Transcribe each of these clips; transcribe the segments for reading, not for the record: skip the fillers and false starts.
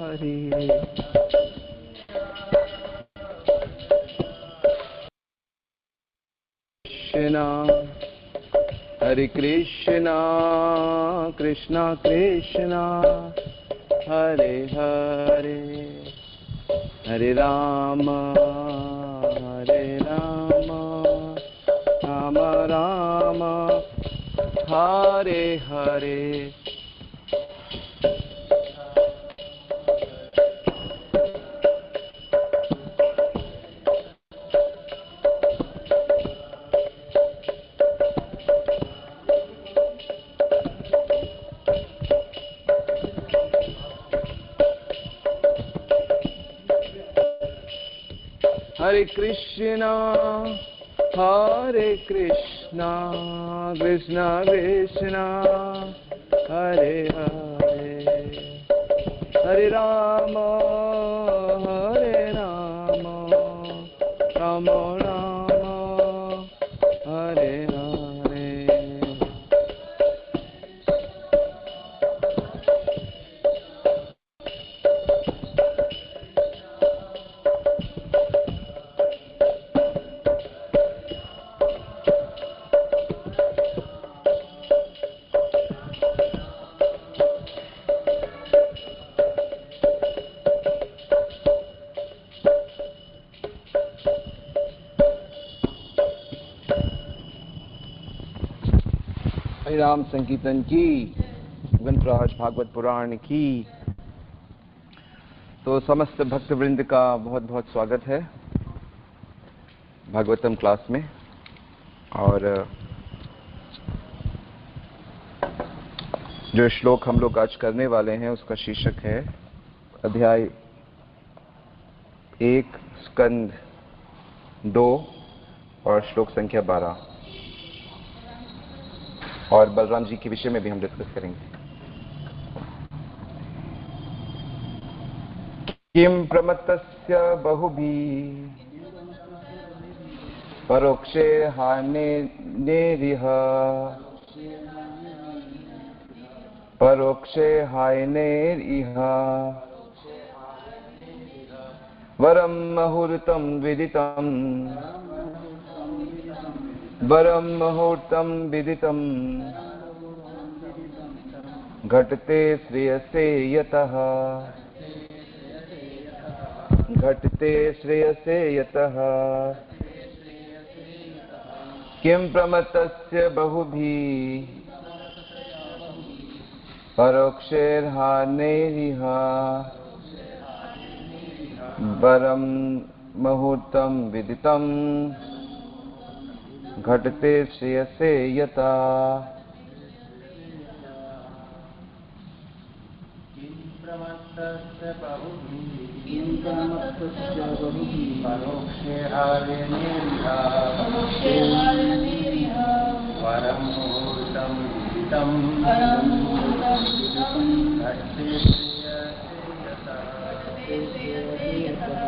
हरि। कृष्णा हरे कृष्णा कृष्णा कृष्णा हरे हरे, हरे राम राम राम हरे हरे। हरे कृष्णा कृष्णा कृष्णा हरे हरे, हरे राम राम राम हरे हरे। राम संकीर्तन की, गणराज भागवत पुराण की। तो समस्त भक्त वृंद का बहुत बहुत स्वागत है भागवतम क्लास में। और जो श्लोक हम लोग आज करने वाले हैं उसका शीर्षक है अध्याय 1 स्कंद 2 और श्लोक संख्या 12। और बलराम जी के विषय में भी हम डिस्कस करेंगे। किम प्रमत्तस्य बहुभिः परोक्षे हानेरिह, परोक्षे हानेरिह वरम मुहूर्तं विदितं, वरम मुहूर्तं विदितं घटते श्रेयसे यतः, घटते श्रेयसे यतः। किं प्रमत्तस्य बहुभिः परोक्षैर्हानेरिह वरं मुहूर्तं विदितं घटते श्रेयसे यतः। परोक्षे हानेरिह वरं मुहूर्तं विदितं घटते श्रेयसे यतः।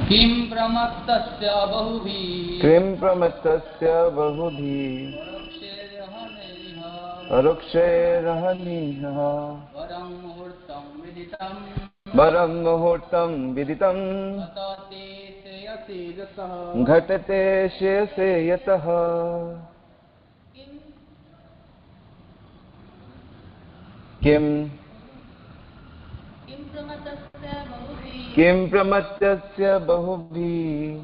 किं प्रमत्तस्य बहुभिः, किं प्रमत्तस्य बहुभिः परोक्षैर्हानेरिह वरं मुहूर्तं विदितं, वरं मुहूर्तं विदितं घटते श्रेयसे यतः। किं प्रमत्तस्य बहुभिः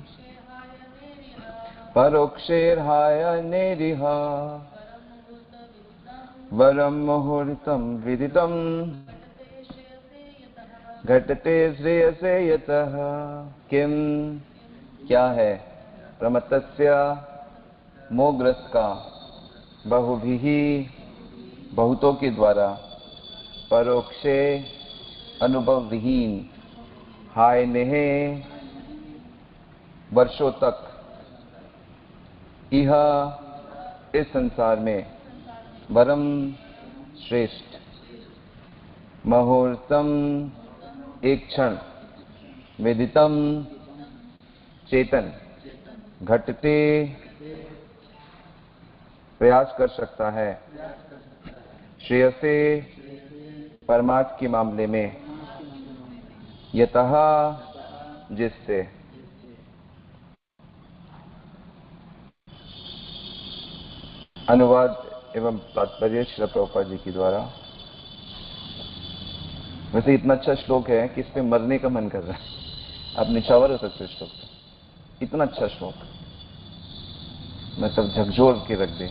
परोक्षैर्हानेरिह वरं मुहूर्तं विदितं घटते श्रेयसे यतः। किम क्या है, प्रमत्तस्य मोहग्रस्त का, बहुभिः बहुतों के द्वारा, परोक्षे अनुभव विहीन, हायनेह वर्षों तक, इह इस संसार में, वरम श्रेष्ठ, मुहूर्तम एक क्षण, विदितम चेतन, घटते प्रयास कर सकता है, श्रेयसे परमार्थ के मामले में यतः जिससे अनुवाद एवं तात्पर्य श्रील प्रभुपाद जी के द्वारा। वैसे इतना अच्छा श्लोक है कि इस पे मरने का मन कर रहा है। आप निछावर हो सकते हो श्लोक पे, इतना अच्छा श्लोक, मतलब झकझोर के रख दे।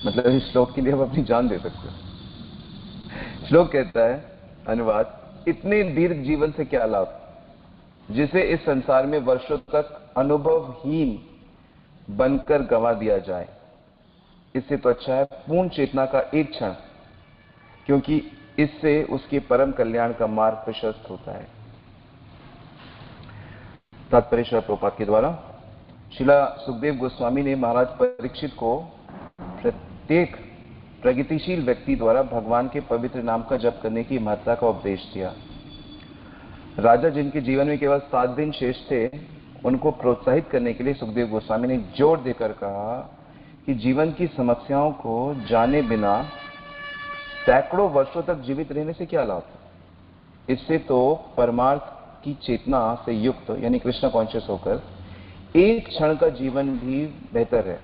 मतलब इस श्लोक के लिए आप अपनी जान दे सकते हो। श्लोक कहता है, अनुवाद, इतने दीर्घ जीवन से क्या लाभ, जिसे इस संसार में वर्षों तक अनुभवहीन बनकर गंवा दिया जाए। इससे तो अच्छा है पूर्ण चेतना का एक क्षण, क्योंकि इससे उसके परम कल्याण का मार्ग प्रशस्त होता है। तात्पर्य श्रील प्रभुपाद के द्वारा। श्रीला सुखदेव गोस्वामी ने महाराज परीक्षित को प्रत्येक प्रगतिशील व्यक्ति द्वारा भगवान के पवित्र नाम का जप करने की महत्ता का उपदेश दिया। राजा जिनके जीवन में केवल 7 दिन शेष थे, उनको प्रोत्साहित करने के लिए सुखदेव गोस्वामी ने जोर देकर कहा कि जीवन की समस्याओं को जाने बिना सैकड़ों वर्षों तक जीवित रहने से क्या लाभ। इससे तो परमार्थ की चेतना से युक्त यानी कृष्ण कॉन्शियस होकर एक क्षण का जीवन भी बेहतर है।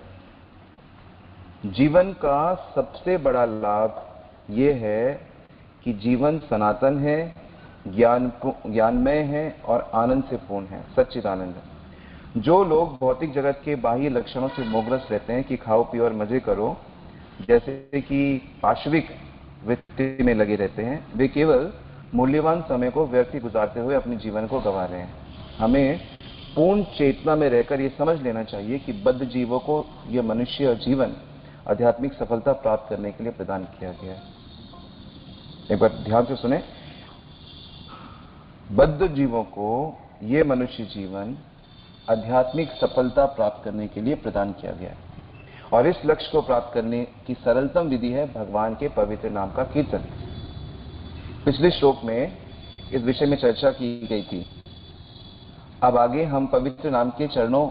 जीवन का सबसे बड़ा लाभ यह है कि जीवन सनातन है, ज्ञानमय है और आनंद से पूर्ण है, सच्चिदानंद है। जो लोग भौतिक जगत के बाह्य लक्षणों से मोहग्रस्त रहते हैं कि खाओ पियो और मजे करो, जैसे कि पाशविक वृत्ति में लगे रहते हैं, वे केवल मूल्यवान समय को व्यर्थ गुजारते हुए अपने जीवन को गंवा रहे हैं। हमें पूर्ण चेतना में रहकर यह समझ लेना चाहिए कि बद्ध जीवों को यह मनुष्य जीवन आध्यात्मिक सफलता प्राप्त करने के लिए प्रदान किया गया है। एक बार ध्यान से सुने, बद्ध जीवों को यह मनुष्य जीवन आध्यात्मिक सफलता प्राप्त करने के लिए प्रदान किया गया है, और इस लक्ष्य को प्राप्त करने की सरलतम विधि है भगवान के पवित्र नाम का कीर्तन। पिछले श्लोक में इस विषय में चर्चा की गई थी। अब आगे हम पवित्र नाम के चरणों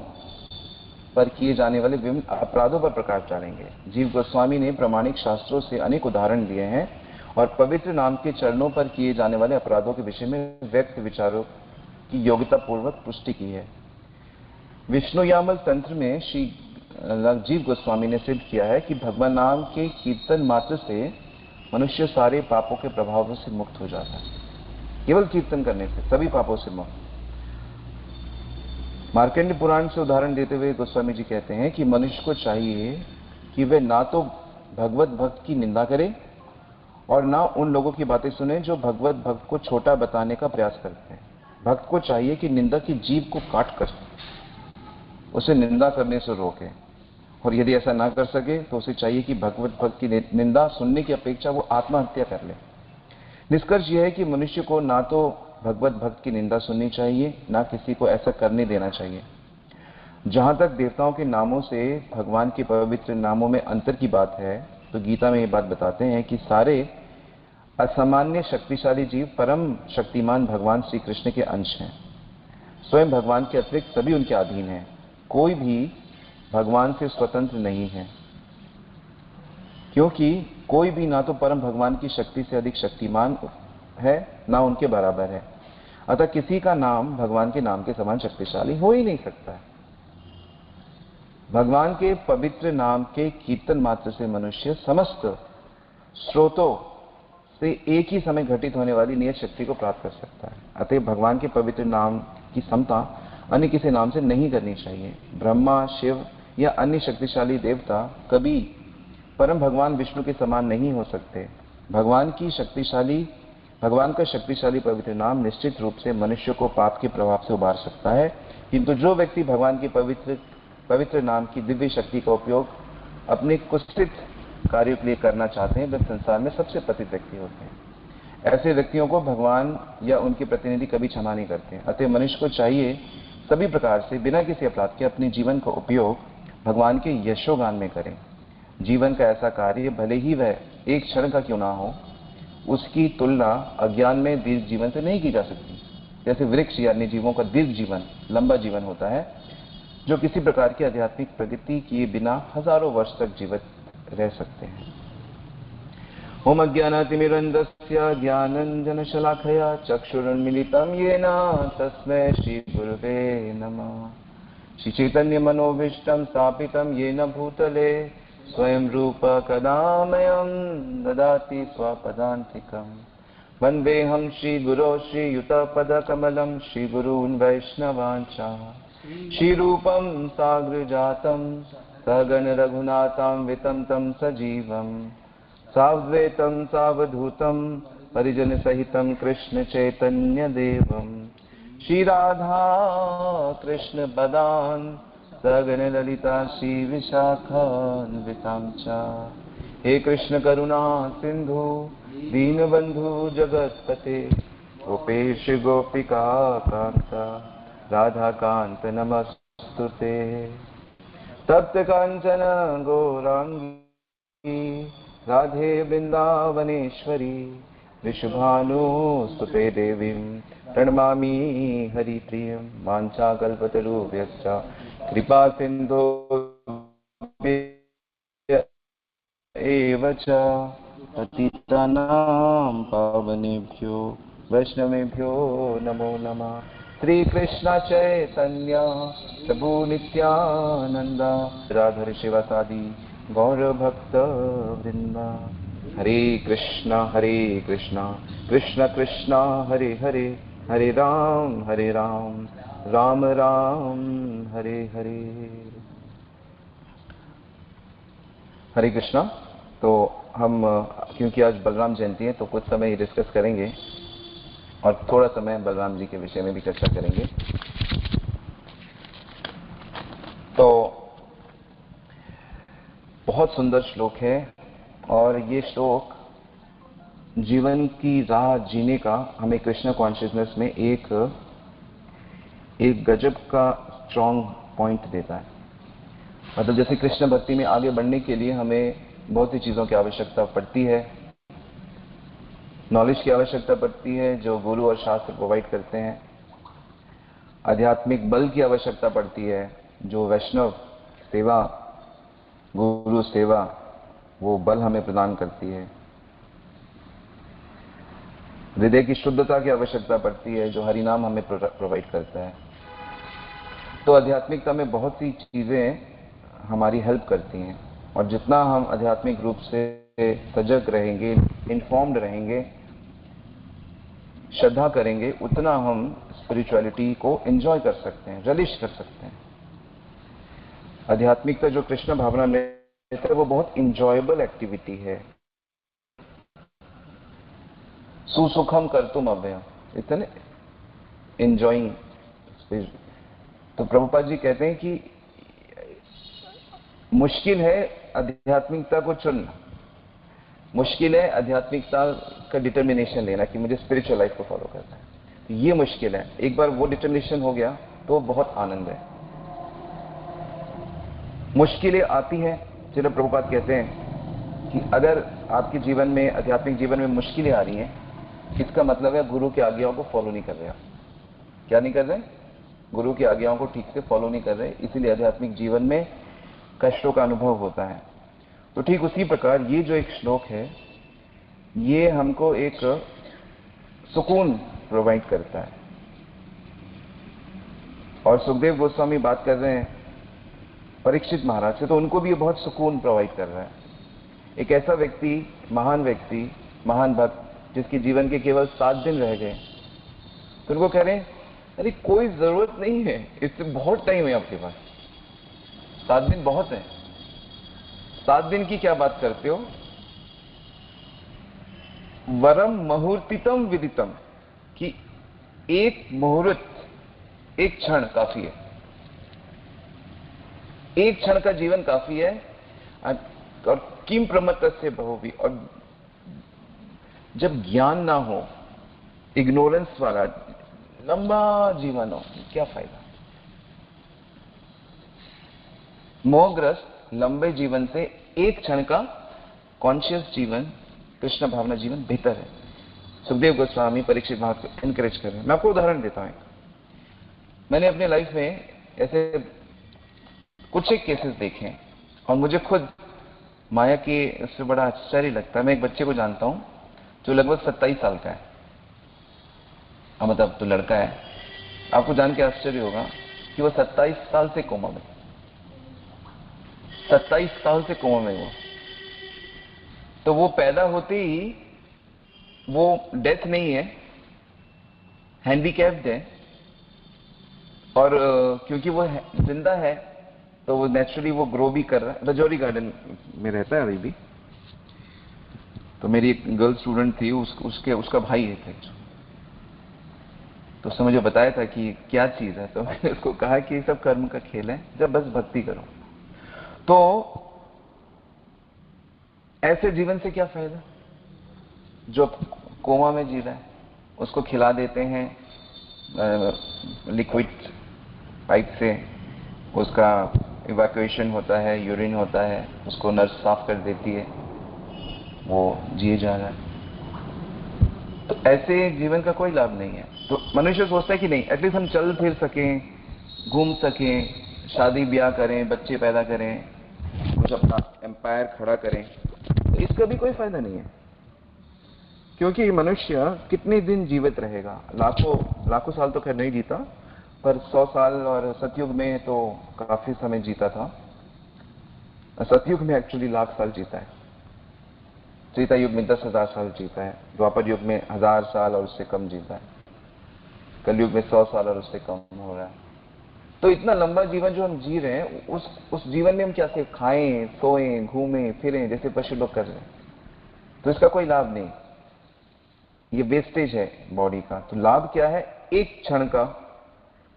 पर किए जाने वाले विभिन्न अपराधों पर प्रकाश डालेंगे। जीव गोस्वामी ने प्रामाणिक शास्त्रों से अनेक उदाहरण दिए हैं और पवित्र नाम के चरणों पर किए जाने वाले अपराधों के विषय में व्यक्त विचारों की योग्यता पूर्वक पुष्टि की है। विष्णु यामल तंत्र में श्री जीव गोस्वामी ने सिद्ध किया है कि भगवान नाम के कीर्तन मात्र से मनुष्य सारे पापों के प्रभावों से मुक्त हो जाता है। केवल कीर्तन करने से सभी पापों से मुक्त। मार्कंड पुराण से उदाहरण देते हुए गोस्वामी जी कहते हैं कि मनुष्य को चाहिए कि वे ना तो भगवत भक्त की निंदा करे और ना उन लोगों की बातें सुने जो भगवत भक्त को छोटा बताने का प्रयास करते हैं। भक्त को चाहिए कि निंदा की जीभ को काट कर उसे निंदा करने से रोके, और यदि ऐसा ना कर सके तो उसे चाहिए कि भगवत भक्त की निंदा सुनने की अपेक्षा वो आत्महत्या कर ले। निष्कर्ष यह है कि मनुष्य को ना तो भगवत भक्त की निंदा सुननी चाहिए, ना किसी को ऐसा करने देना चाहिए। जहां तक देवताओं के नामों से भगवान के पवित्र नामों में अंतर की बात है, तो गीता में ये बात बताते हैं कि सारे असामान्य शक्तिशाली जीव परम शक्तिमान भगवान श्री कृष्ण के अंश हैं। स्वयं भगवान के अतिरिक्त सभी उनके अधीन हैं। कोई भी भगवान से स्वतंत्र नहीं है, क्योंकि कोई भी ना तो परम भगवान की शक्ति से अधिक शक्तिमान है, ना उनके बराबर है। अतः किसी का नाम भगवान के नाम के समान शक्तिशाली हो ही नहीं सकता है। भगवान के पवित्र नाम के कीर्तन मात्र से मनुष्य समस्त स्रोतों से एक ही समय घटित होने वाली नियत शक्ति को प्राप्त कर सकता है। अतः भगवान के पवित्र नाम की समता अन्य किसी नाम से नहीं करनी चाहिए। ब्रह्मा, शिव या अन्य शक्तिशाली देवता कभी परम भगवान विष्णु के समान नहीं हो सकते। भगवान का शक्तिशाली पवित्र नाम निश्चित रूप से मनुष्य को पाप के प्रभाव से उबार सकता है, किंतु जो व्यक्ति भगवान के पवित्र नाम की दिव्य शक्ति का उपयोग अपने कुत्सित कार्यों के लिए करना चाहते हैं, वे संसार में सबसे पतित व्यक्ति होते हैं। ऐसे व्यक्तियों को भगवान या उनके प्रतिनिधि कभी क्षमा नहीं करते। अतः मनुष्य को चाहिए सभी प्रकार से बिना किसी अपराध के अपने जीवन का उपयोग भगवान के यशोगान में करें। जीवन का ऐसा कार्य भले ही वह एक क्षण का क्यों ना हो, उसकी तुलना अज्ञान में दीर्घ जीवन से नहीं की जा सकती। जैसे वृक्ष या अन्य जीवों का दीर्घ जीवन, लंबा जीवन होता है, जो किसी प्रकार की आध्यात्मिक प्रगति किए बिना हजारों वर्ष तक जीवित रह सकते हैं। ओम अज्ञानातिमिरन्धस्य ज्ञानाञ्जनशलाखया चक्षुरुन्मिलितं येन तस्मै श्रीगुरुवे नमः। श्रीचैतन्यमनोभीष्टं स्थापितं येन भूतले स्वयं रूप कदामयं ददाति स्वपदान्तिकम्। वन्देऽहं श्रीगुरो श्रीयुतपदकमलं श्रीगुरून् वैष्णवांश्च श्रीरूपं साग्रजातं सगण रघुनाथान्वितं तं सजीवं साद्वैतं सावधूतं परिजनसहितं कृष्ण चैतन्यदेवं श्रीराधा कृष्ण पदान् सगण ललिता श्रीविशाखान्वितां च। हे कृष्ण करुणा सिंधु दीनबंधु जगत्पते गोपेश गोपिका कांत राधा कांत नमस्तुते। तप्त कांचन गौरांगी राधे वृंदावनेश्वरी वृषभानुसुते देवीं प्रणमामि हरिप्रियं। वाञ्छाकल्पतरुभ्यश्च कृपा सिन्धो एव च पतितानां पावनेभ्यो वैष्णवेभ्यो नमो नमः। श्री कृष्ण चैतन्य प्रभु नित्यानंद राधे शिवासादि गौर भक्त वृंद। हरे कृष्ण कृष्ण कृष्ण हरे हरे हरे राम राम राम हरे हरे। हरे कृष्णा। तो हम क्योंकि आज बलराम जयंती है तो कुछ समय डिस्कस करेंगे और थोड़ा समय बलराम जी के विषय में भी चर्चा करेंगे। तो बहुत सुंदर श्लोक है और ये श्लोक जीवन की राह जीने का हमें कृष्ण कॉन्शियसनेस में एक गजब का स्ट्रॉन्ग पॉइंट देता है। मतलब जैसे कृष्ण भक्ति में आगे बढ़ने के लिए हमें बहुत सी चीजों की आवश्यकता पड़ती है। नॉलेज की आवश्यकता पड़ती है जो गुरु और शास्त्र प्रोवाइड करते हैं। आध्यात्मिक बल की आवश्यकता पड़ती है जो वैष्णव सेवा गुरु सेवा वो बल हमें प्रदान करती है। हृदय की शुद्धता की आवश्यकता पड़ती है जो हरिनाम हमें प्रोवाइड करता है। तो आध्यात्मिकता में बहुत सी चीजें हमारी हेल्प करती हैं और जितना हम आध्यात्मिक रूप से सजग रहेंगे, इन्फॉर्म्ड रहेंगे, श्रद्धा करेंगे, उतना हम स्पिरिचुअलिटी को एंजॉय कर सकते हैं, रिलिश कर सकते हैं। आध्यात्मिकता जो कृष्ण भावना में है वो बहुत इंजॉयबल एक्टिविटी है। सुसुखम कर्तुम अव्ययम, इतने एंजॉइंग। तो प्रभुपाद जी कहते हैं कि मुश्किल है आध्यात्मिकता को चुनना, मुश्किल है आध्यात्मिकता का डिटर्मिनेशन लेना कि मुझे स्पिरिचुअल लाइफ को फॉलो करना है। तो ये मुश्किल है। एक बार वो डिटर्मिनेशन हो गया तो बहुत आनंद है। मुश्किलें आती हैं। श्रील प्रभुपाद कहते हैं कि अगर आपके जीवन में, आध्यात्मिक जीवन में मुश्किलें आ रही हैं, इसका मतलब है गुरु की आज्ञाओं को फॉलो नहीं कर रहे। क्या नहीं कर रहे? गुरु की आज्ञाओं को ठीक से फॉलो नहीं कर रहे, इसीलिए आध्यात्मिक जीवन में कष्टों का अनुभव होता है। तो ठीक उसी प्रकार ये जो एक श्लोक है ये हमको एक सुकून प्रोवाइड करता है। और सुखदेव गोस्वामी बात कर रहे हैं परीक्षित महाराज से, तो उनको भी ये बहुत सुकून प्रोवाइड कर रहा है। एक ऐसा व्यक्ति, महान भक्त जिसके जीवन के केवल 7 दिन रह गए, तो उनको कह रहे हैं अरे कोई जरूरत नहीं है, इससे बहुत टाइम है आपके पास, 7 दिन बहुत है। 7 दिन की क्या बात करते हो? वरम मुहूर्तितम विदितम, कि एक मुहूर्त, एक क्षण काफी है। एक क्षण का जीवन काफी है। और किम प्रमत्तस्य बहुवी, और जब ज्ञान ना हो, इग्नोरेंस वाला लंबा जीवन हो, क्या फायदा? मोहग्रस्त लंबे जीवन से एक क्षण का कॉन्शियस जीवन, कृष्ण भावना जीवन बेहतर है। सुखदेव गोस्वामी परीक्षित महाराज को इनकरेज कर रहे हैं। मैं आपको उदाहरण देता हूं। मैंने अपने लाइफ में ऐसे कुछ एक केसेस देखे हैं और मुझे खुद माया के उससे बड़ा आश्चर्य लगता है। मैं एक बच्चे को जानता हूं जो लगभग 27 साल का है, मतलब तो लड़का है। आपको जान के आश्चर्य होगा कि वो 27 साल से कोमा में, 27 साल से कोमा में वो। तो वो पैदा होते ही, वो डेथ नहीं है, हैंडीकैप्ड है, और क्योंकि वो जिंदा है तो वो नेचुरली वो ग्रो भी कर रहा है। रजौरी गार्डन में रहता है अभी भी। तो मेरी एक गर्ल स्टूडेंट थी, उसका भाई है थे। तो उसने मुझे बताया था कि क्या चीज है, तो मैंने उसको कहा कि ये सब कर्म का खेल है, जब बस भक्ति करो। तो ऐसे जीवन से क्या फायदा? जो कोमा में जी रहा है उसको खिला देते हैं लिक्विड पाइप से, उसका इवैक्यूएशन होता है, यूरिन होता है, उसको नर्स साफ कर देती है, वो जिए जा रहा है। तो ऐसे जीवन का कोई लाभ नहीं है। तो मनुष्य सोचता है कि नहीं, एटलीस्ट हम चल फिर सकें, घूम सकें, शादी ब्याह करें, बच्चे पैदा करें, कुछ अपना एम्पायर खड़ा करें। तो इसका भी कोई फायदा नहीं है, क्योंकि मनुष्य कितने दिन जीवित रहेगा? लाखों साल तो खैर नहीं जीता, पर 100 साल, और सतयुग में तो काफी समय जीता था। सतयुग में एक्चुअली लाख साल जीता है, त्रेता युग में 10,000 साल जीता है, द्वापर युग में 1000 साल और उससे कम जीता है, कलयुग में 100 साल और उससे कम हो रहा है। तो इतना लंबा जीवन जो हम जी रहे हैं, उस जीवन में हम क्या सिर्फ खाएं, सोएं, घूमें फिरें जैसे पशु लोग कर रहे हैं, तो इसका कोई लाभ नहीं। ये वेस्टेज है बॉडी का। तो लाभ क्या है? एक क्षण का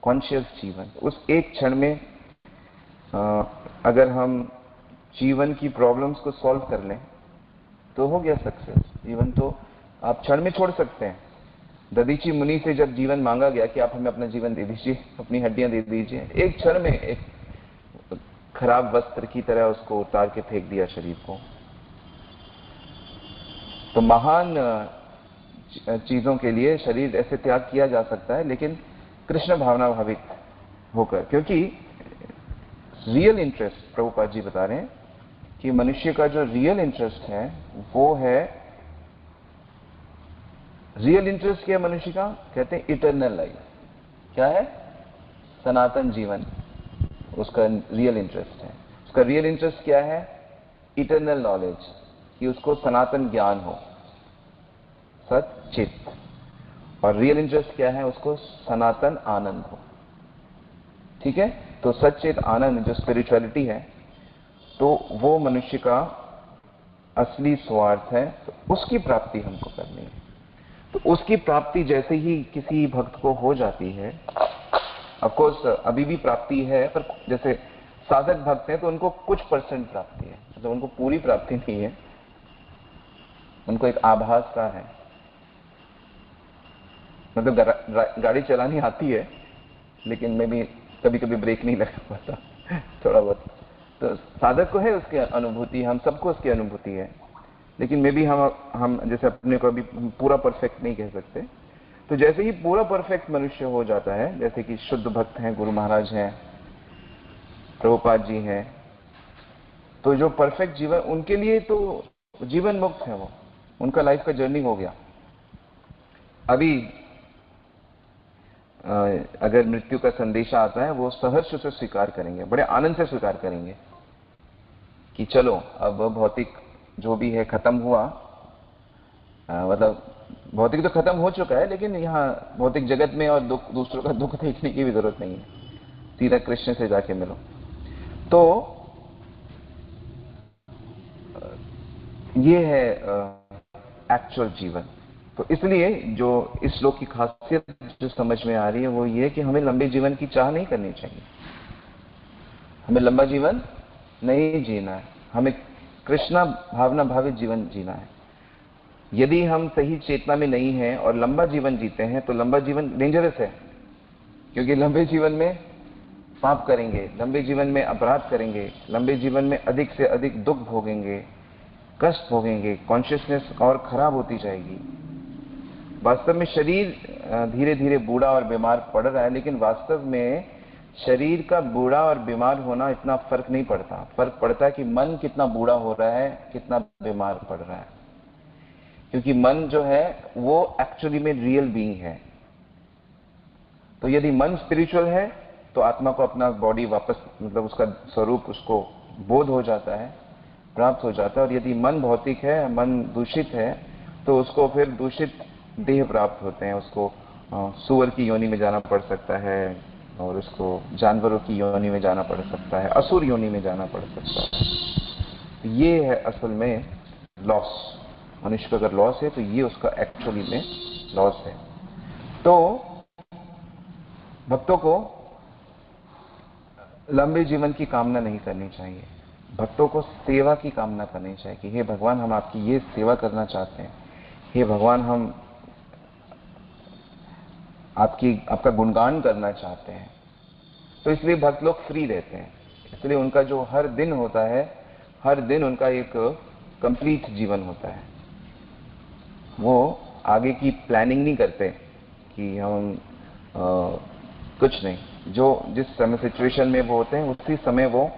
कॉन्शियस जीवन। उस एक क्षण में अगर हम जीवन की प्रॉब्लम्स को सॉल्व कर लें तो हो गया सक्सेस। जीवन तो आप क्षण में छोड़ सकते हैं। दधीची मुनि से जब जीवन मांगा गया कि आप हमें अपना जीवन दे दीजिए, अपनी हड्डियां दे दीजिए, एक क्षण में एक खराब वस्त्र की तरह उसको उतार के फेंक दिया शरीर को। तो महान चीजों के लिए शरीर ऐसे त्याग किया जा सकता है, लेकिन कृष्ण भावना भावित होकर। क्योंकि रियल इंटरेस्ट, प्रभुपाद जी बता रहे हैं कि मनुष्य का जो रियल इंटरेस्ट है वो है, रियल इंटरेस्ट क्या है मनुष्य का? कहते हैं इटर्नल लाइफ। क्या है? सनातन जीवन उसका रियल इंटरेस्ट है। उसका रियल इंटरेस्ट क्या है? इटर्नल नॉलेज, कि उसको सनातन ज्ञान हो, सत चित। और रियल इंटरेस्ट क्या है? उसको सनातन आनंद हो। ठीक है? तो सच्चित आनंद जो स्पिरिचुअलिटी है, तो वो मनुष्य का असली स्वार्थ है। तो उसकी प्राप्ति हमको करनी है। तो उसकी प्राप्ति जैसे ही किसी भक्त को हो जाती है, ऑफ कोर्स अभी भी प्राप्ति है, पर जैसे साधक भक्त हैं तो उनको कुछ परसेंट प्राप्ति है, मतलब उनको पूरी प्राप्ति नहीं है, उनको एक आभास का है। मतलब गाड़ी चलानी आती है, लेकिन मैं भी कभी कभी ब्रेक नहीं लगा पाता थोड़ा बहुत। तो साधक को है उसकी अनुभूति, हम सबको उसकी अनुभूति है, लेकिन मे भी हम जैसे अपने को अभी पूरा परफेक्ट नहीं कह सकते। तो जैसे ही पूरा परफेक्ट मनुष्य हो जाता है, जैसे कि शुद्ध भक्त हैं, गुरु महाराज हैं, प्रभुपाद जी हैं, तो जो परफेक्ट जीवन उनके लिए तो जीवन मुक्त है, वो उनका लाइफ का जर्नी हो गया। अभी अगर मृत्यु का संदेशा आता है, वो सहर्ष से स्वीकार करेंगे, बड़े आनंद से स्वीकार करेंगे कि चलो अब भौतिक जो भी है खत्म हुआ। मतलब भौतिक तो खत्म हो चुका है, लेकिन यहाँ भौतिक जगत में और दूसरों का दुख देखने की भी जरूरत नहीं है, सीधा कृष्ण से जाके मिलो। तो ये है एक्चुअल जीवन। तो इसलिए जो इस श्लोक की खासियत जो समझ में आ रही है वो ये कि हमें लंबे जीवन की चाह नहीं करनी चाहिए, हमें लंबा जीवन नहीं जीना है, हमें कृष्णा भावना भावित जीवन जीना है। यदि हम सही चेतना में नहीं हैं और लंबा जीवन जीते हैं तो लंबा जीवन डेंजरस है, क्योंकि लंबे जीवन में पाप करेंगे, लंबे जीवन में अपराध करेंगे, लंबे जीवन में अधिक से अधिक दुख भोगेंगे, कष्ट भोगेंगे, कॉन्शियसनेस और खराब होती जाएगी। वास्तव में शरीर धीरे धीरे बूढ़ा और बीमार पड़ रहा है, लेकिन वास्तव में शरीर का बूढ़ा और बीमार होना इतना फर्क नहीं पड़ता, फर्क पड़ता है कि मन कितना बूढ़ा हो रहा है, कितना बीमार पड़ रहा है। क्योंकि मन जो है वो एक्चुअली में रियल बीइंग है। तो यदि मन स्पिरिचुअल है तो आत्मा को अपना बॉडी वापस, मतलब उसका स्वरूप उसको बोध हो जाता है, प्राप्त हो जाता है। और यदि मन भौतिक है, मन दूषित है, तो उसको फिर दूषित देह प्राप्त होते हैं। उसको सुअर की योनि में जाना पड़ सकता है, और उसको जानवरों की योनि में जाना पड़ सकता है, असुर योनि में जाना पड़ सकता है। ये है असल में लॉस। मनुष्य का अगर लॉस है तो ये उसका एक्चुअली में लॉस है। तो भक्तों को लंबे जीवन की कामना नहीं करनी चाहिए, भक्तों को सेवा की कामना करनी चाहिए कि हे भगवान, हम आपकी ये सेवा करना चाहते हैं, हे भगवान, हम आपका गुणगान करना चाहते हैं। तो इसलिए भक्त लोग फ्री रहते हैं। इसलिए उनका जो हर दिन होता है, हर दिन उनका एक कंप्लीट जीवन होता है। वो आगे की प्लानिंग नहीं करते कि हम कुछ नहीं, जो जिस समय सिचुएशन में वो होते हैं उसी समय वो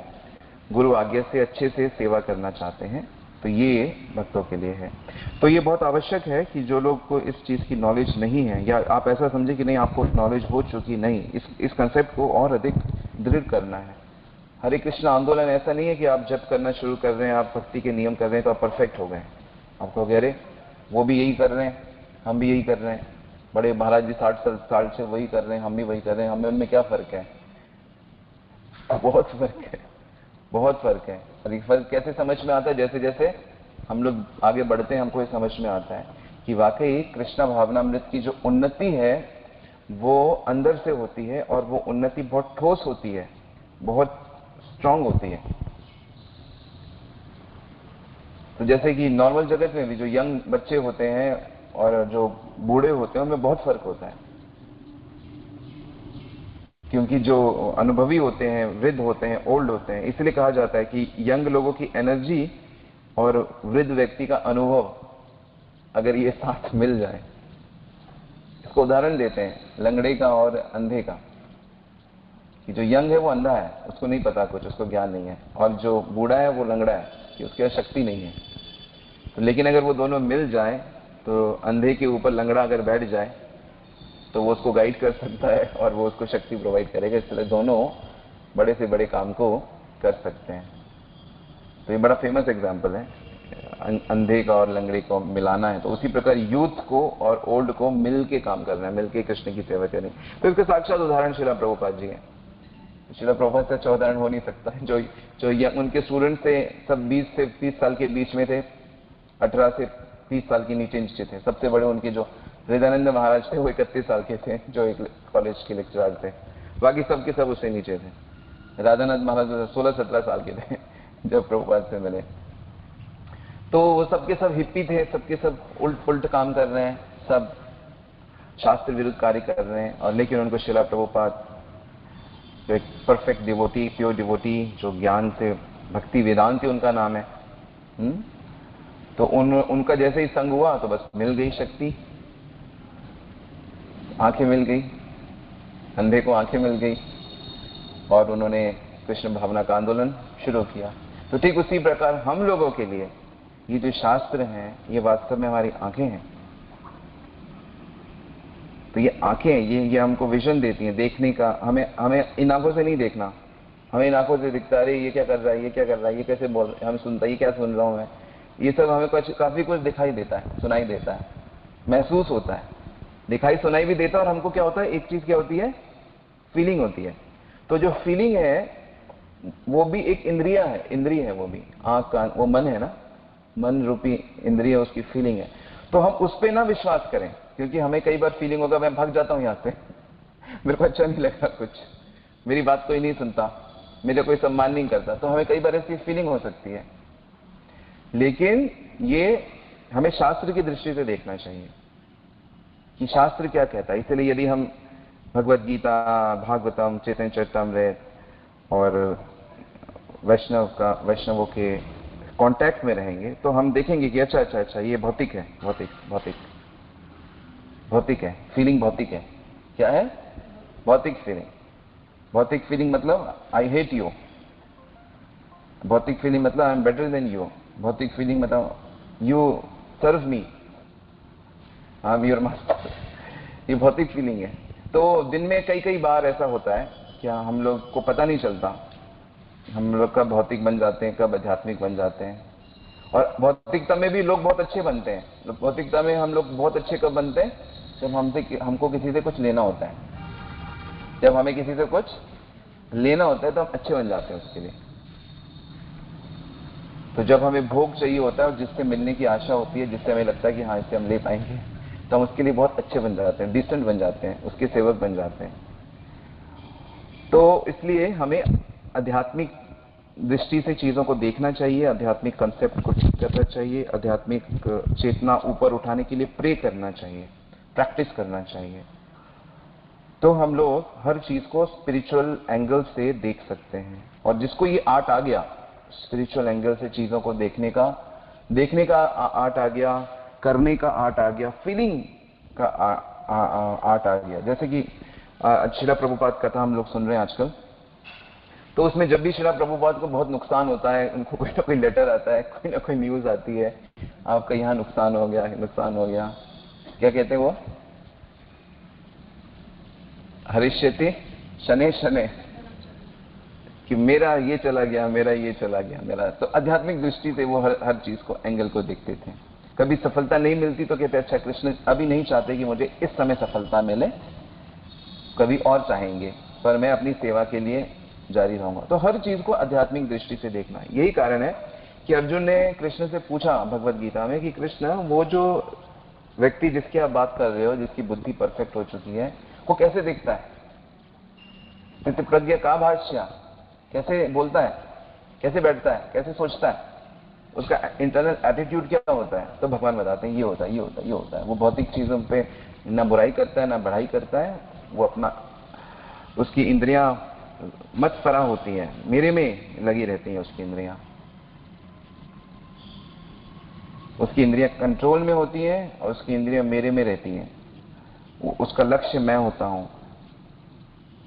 गुरु आज्ञा से अच्छे से सेवा करना चाहते हैं। तो ये भक्तों के लिए है। तो ये बहुत आवश्यक है कि जो लोग को इस चीज की नॉलेज नहीं है, या आप ऐसा समझे कि नहीं आपको नॉलेज हो चुकी, नहीं, इस कंसेप्ट को और अधिक दृढ़ करना है। हरे कृष्ण आंदोलन ऐसा नहीं है कि आप जप करना शुरू कर रहे हैं, आप भक्ति के नियम कर रहे हैं तो आप परफेक्ट हो गए। आपको कह रहे वो भी यही कर रहे हैं, हम भी यही कर रहे हैं, बड़े महाराज जी 60 साल से वही कर रहे हैं, हम भी वही कर रहे हैं, हमें उनमें क्या फर्क है? बहुत फर्क है, बहुत फर्क है। और ये फर्क कैसे समझ में आता है? जैसे जैसे हम लोग आगे बढ़ते हैं हमको ये समझ में आता है कि वाकई कृष्णा भावनामृत की जो उन्नति है वो अंदर से होती है, और वो उन्नति बहुत ठोस होती है, बहुत स्ट्रांग होती है। तो जैसे कि नॉर्मल जगत में भी जो यंग बच्चे होते हैं और जो बूढ़े होते हैं उनमें बहुत फर्क होता है, क्योंकि जो अनुभवी होते हैं, वृद्ध होते हैं, ओल्ड होते हैं। इसलिए कहा जाता है कि यंग लोगों की एनर्जी और वृद्ध व्यक्ति का अनुभव अगर ये साथ मिल जाए, इसको उदाहरण देते हैं लंगड़े का और अंधे का, कि जो यंग है वो अंधा है, उसको नहीं पता कुछ, उसको ज्ञान नहीं है, और जो बूढ़ा है वो लंगड़ा है कि उसके पास शक्ति नहीं है। तो लेकिन अगर वो दोनों मिल जाए तो अंधे के ऊपर लंगड़ा अगर बैठ जाए तो वो उसको गाइड कर सकता है और वो उसको शक्ति प्रोवाइड करेगा। इसलिए दोनों बड़े से बड़े काम को कर सकते हैं। तो ये बड़ा फेमस एग्जाम्पल है, अंधे का और लंगड़े को मिलाना है। तो उसी प्रकार यूथ को और ओल्ड को मिल के काम करना है, मिल के कृष्ण की सेवा करनी। तो इसका साक्षात उदाहरण श्रीला प्रभुपाद जी है। श्रीला प्रभुपाद से अच्छा उदाहरण हो नहीं सकता। जो उनके स्टूडेंट थे सब 20 से 30 साल के बीच में थे, 18 से 30 साल के नीचे थे। सबसे बड़े उनके जो हृदयानंद महाराज थे वो 31 साल के थे, जो एक कॉलेज के लेक्चरर थे। बाकी सब के सब उससे नीचे थे। राधानाथ महाराज 16-17 साल के थे जब प्रभुपाद से मिले। तो वो सबके सब हिप्पी थे, सबके सब उल्ट पुल्ट काम कर रहे हैं, सब शास्त्र विरुद्ध कार्य कर रहे हैं। और लेकिन उनको श्रीला प्रभुपाद जो एक परफेक्ट डिवोटी, प्योर डिवोटी, जो ज्ञान से भक्ति वेदांति उनका नाम है, तो उनका जैसे ही संग हुआ तो बस मिल गई शक्ति, आंखें मिल गई, अंधे को आंखें मिल गई और उन्होंने कृष्ण भावना का आंदोलन शुरू किया। तो ठीक उसी प्रकार हम लोगों के लिए ये जो शास्त्र हैं ये वास्तव में हमारी आंखें हैं। तो ये आंखें ये हमको विजन देती हैं देखने का। हमें इन आंखों से नहीं देखना, हमें इन आंखों से दिखता है ये क्या कर रहा है, ये क्या कर रहा है, ये कैसे बोल रहा है, हम सुनता है ये क्या सुन रहा हूं मैं, ये सब हमें काफी कुछ दिखाई देता है, सुनाई देता है, महसूस होता है, दिखाई सुनाई भी देता है। और हमको क्या होता है, एक चीज क्या होती है, फीलिंग होती है। तो जो फीलिंग है वो भी एक इंद्रिय है, वो भी आंख कान, वो मन है ना, मन रूपी इंद्रिय उसकी फीलिंग है। तो हम उस पर ना विश्वास करें, क्योंकि हमें कई बार फीलिंग होगा मैं भाग जाता हूं यहां से मेरे को अच्छा नहीं लगता, कुछ मेरी बात कोई नहीं सुनता, मेरे कोई सम्मान नहीं करता। तो हमें कई बार ऐसी फीलिंग हो सकती है। लेकिन ये हमें शास्त्र की दृष्टि से देखना चाहिए कि शास्त्र क्या कहता है। इसलिए यदि हम भगवत गीता, भागवतम, चैतन्य चरितामृत और वैष्णवों के कांटेक्ट में रहेंगे तो हम देखेंगे कि अच्छा ये भौतिक है, भौतिक है, फीलिंग भौतिक है। क्या है? भौतिक फीलिंग। भौतिक फीलिंग मतलब आई हेट यू, भौतिक फीलिंग मतलब I am better than you, भौतिक फीलिंग मतलब you serve me, I am your master, ये भौतिक फीलिंग है। तो दिन में कई कई बार ऐसा होता है क्या हम लोग को पता नहीं चलता, हम लोग कब भौतिक बन जाते हैं, कब आध्यात्मिक बन जाते हैं। और भौतिकता में भी लोग बहुत अच्छे बनते हैं। भौतिकता में हम लोग बहुत अच्छे कब बनते हैं, जब हमको किसी से कुछ लेना होता है, जब हमें किसी से कुछ लेना होता है तो हम अच्छे बन जाते हैं उसके लिए। तो जब हमें भोग चाहिए होता है और जिससे मिलने की आशा होती है, जिससे हमें लगता है कि हाँ इससे हम ले पाएंगे, तो हम उसके लिए बहुत अच्छे बन जाते हैं, डिसेंट बन जाते हैं, उसके सेवक बन जाते हैं। तो इसलिए हमें आध्यात्मिक दृष्टि से चीजों को देखना चाहिए, आध्यात्मिक कंसेप्ट को ठीक करना चाहिए, आध्यात्मिक चेतना ऊपर उठाने के लिए प्रे करना चाहिए, प्रैक्टिस करना चाहिए। तो हम लोग हर चीज को स्पिरिचुअल एंगल से देख सकते हैं। और जिसको ये आर्ट आ गया, स्पिरिचुअल एंगल से चीजों को देखने का आर्ट आ गया, करने का आर्ट आ गया, फीलिंग का आर्ट आ गया। जैसे कि श्रील प्रभुपाद कथा हम लोग सुन रहे हैं आजकल, तो उसमें जब भी श्रील प्रभुपाद को बहुत नुकसान होता है, उनको कोई ना कोई लेटर आता है, कोई ना कोई न्यूज आती है, आपका यहाँ नुकसान हो गया, नुकसान हो गया, क्या कहते हैं वो, हरिष्यति शनै शनै, कि मेरा ये चला गया, मेरा ये चला गया, मेरा। तो आध्यात्मिक दृष्टि से वो हर चीज को, एंगल को देखते थे। कभी सफलता नहीं मिलती तो कहते अच्छा कृष्ण अभी नहीं चाहते कि मुझे इस समय सफलता मिले, कभी और चाहेंगे, पर मैं अपनी सेवा के लिए जारी रहूंगा। तो हर चीज को आध्यात्मिक दृष्टि से देखना। यही कारण है कि अर्जुन ने कृष्ण से पूछा भगवत गीता में कि कृष्ण, वो जो व्यक्ति जिसकी आप बात कर रहे हो, जिसकी बुद्धि परफेक्ट हो चुकी है, वो कैसे दिखता है, नित्य प्रज्ञा का भाष्य, कैसे बोलता है, कैसे बैठता है, कैसे सोचता है, उसका इंटरनल एटीट्यूड क्या होता है। तो भगवान बताते हैं ये होता है, ये होता है, ये होता है। वो भौतिक चीजों पे ना बुराई करता है, ना बढ़ाई करता है, वो अपना, उसकी इंद्रियां मत्सरा होती हैं, मेरे में लगी रहती हैं उसकी इंद्रियां, उसकी इंद्रियां कंट्रोल में होती हैं और उसकी इंद्रियां मेरे में रहती हैं। उसका लक्ष्य मैं होता हूं।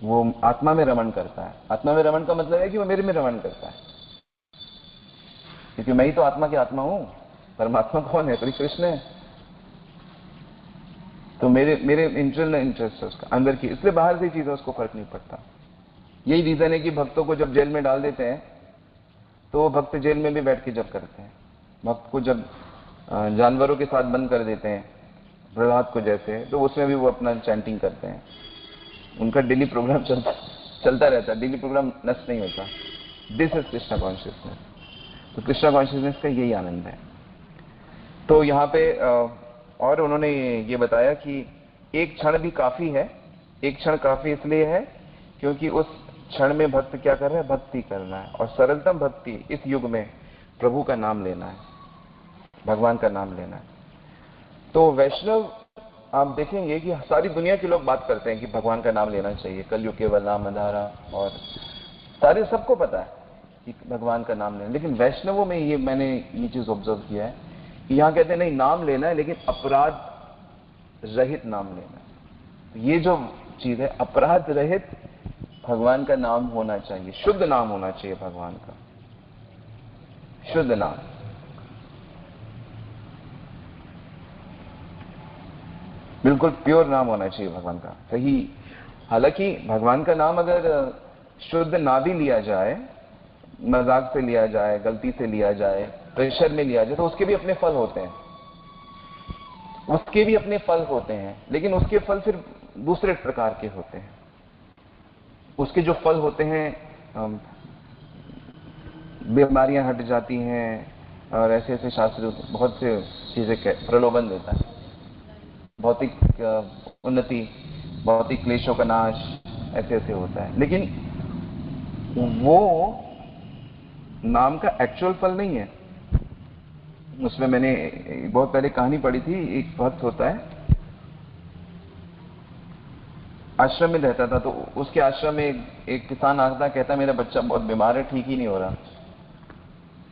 वो आत्मा में रमण करता है। आत्मा में रमण का मतलब है कि वो मेरे में रमण करता है, क्योंकि मैं ही तो आत्मा की आत्मा हूं। परमात्मा कौन है? श्री कृष्ण है। तो मेरे इंटरनल इंटरेस्ट है उसका, अंदर की, इसलिए बाहर से चीजें उसको फर्क नहीं पड़ता। यही रीजन है कि भक्तों को जब जेल में डाल देते हैं तो वो भक्त जेल में भी बैठ के जब करते हैं। भक्त को जब जानवरों के साथ बंद कर देते हैं, प्रहलाद को जैसे, तो उसमें भी वो अपना चैंटिंग करते हैं। उनका डेली प्रोग्राम चलता रहता है, डेली प्रोग्राम नष्ट नहीं होता। This is Krishna consciousness. तो कृष्णा कॉन्शियसनेस का यही आनंद है। तो यहाँ पे और उन्होंने ये बताया कि एक क्षण भी काफी है। एक क्षण काफी इसलिए है क्योंकि उस क्षण में भक्त क्या कर रहा है? भक्ति करना है। और सरलतम भक्ति इस युग में प्रभु का नाम लेना है, भगवान का नाम लेना है। तो वैष्णव आप देखेंगे कि सारी दुनिया के लोग बात करते हैं कि भगवान का नाम लेना चाहिए, कलयुग केवल नाम आधारा, और सारे सबको पता है कि भगवान का नाम लेना। लेकिन वैष्णवों में ये मैंने ये चीज ऑब्जर्व किया है कि यहाँ कहते हैं नहीं, नाम लेना है लेकिन अपराध रहित नाम लेना है। तो ये जो चीज है, अपराध रहित भगवान का नाम होना चाहिए, शुद्ध नाम होना चाहिए भगवान का, शुद्ध नाम। बिल्कुल प्योर नाम होना चाहिए भगवान का, सही। हालांकि भगवान का नाम अगर शुद्ध ना भी लिया जाए, मजाक से लिया जाए, गलती से लिया जाए, प्रेशर में लिया जाए, तो उसके भी अपने फल होते हैं, उसके भी अपने फल होते हैं। लेकिन उसके फल फिर दूसरे प्रकार के होते हैं। उसके जो फल होते हैं, बीमारियां हट जाती हैं, और ऐसे ऐसे शास्त्र बहुत से चीजें प्रलोभन देता है, भौतिक उन्नति, भौतिक क्लेशों का नाश, ऐसे ऐसे होता है। लेकिन वो नाम का एक्चुअल फल नहीं है। उसमें मैंने बहुत पहले कहानी पढ़ी थी। एक भक्त होता है, आश्रम में रहता था, तो उसके आश्रम में एक किसान आता, कहता मेरा बच्चा बहुत बीमार है, ठीक ही नहीं हो रहा।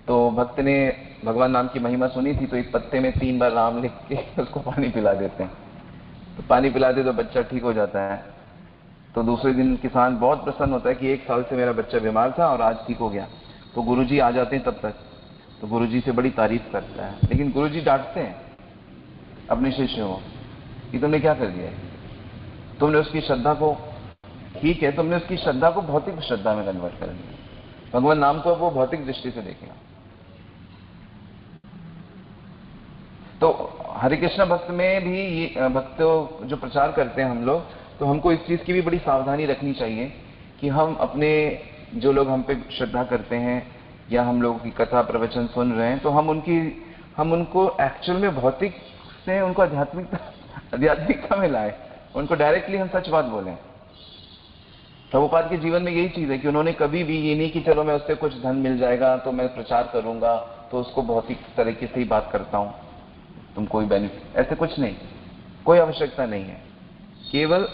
तो भक्त ने भगवान नाम की महिमा सुनी थी, तो एक पत्ते में 3 बार नाम लिख के उसको पानी पिला देते हैं। तो पानी पिलाते तो बच्चा ठीक हो जाता है। तो दूसरे दिन किसान बहुत प्रसन्न होता है कि 1 साल से मेरा बच्चा बीमार था और आज ठीक हो गया। तो गुरुजी आ जाते हैं तब तक, तो गुरुजी से बड़ी तारीफ करता है, लेकिन गुरुजी डांटते हैं अपने शिष्यों को कि तुमने क्या कर दिया, तुमने उसकी श्रद्धा को, ठीक है, तुमने उसकी श्रद्धा को भौतिक श्रद्धा में कन्वर्ट कर दिया। भगवान नाम को अब वो भौतिक दृष्टि से देखेगा। तो हरे कृष्ण भक्त में भी ये भक्त जो प्रचार करते हैं हम लोग, तो हमको इस चीज की भी बड़ी सावधानी रखनी चाहिए कि हम अपने, जो लोग हम पे श्रद्धा करते हैं या हम लोगों की कथा प्रवचन सुन रहे हैं, तो हम उनको एक्चुअल में भौतिक से उनको आध्यात्मिकता में लाए, उनको डायरेक्टली हम सच बात बोलें। प्रभुपाद के जीवन में यही चीज है कि उन्होंने कभी भी ये नहीं कि चलो मैं उससे कुछ धन मिल जाएगा तो मैं प्रचार करूंगा तो उसको भौतिक तरीके से ही बात करता हूं, तुम कोई बेनिफिट, ऐसे कुछ नहीं, कोई आवश्यकता नहीं है। केवल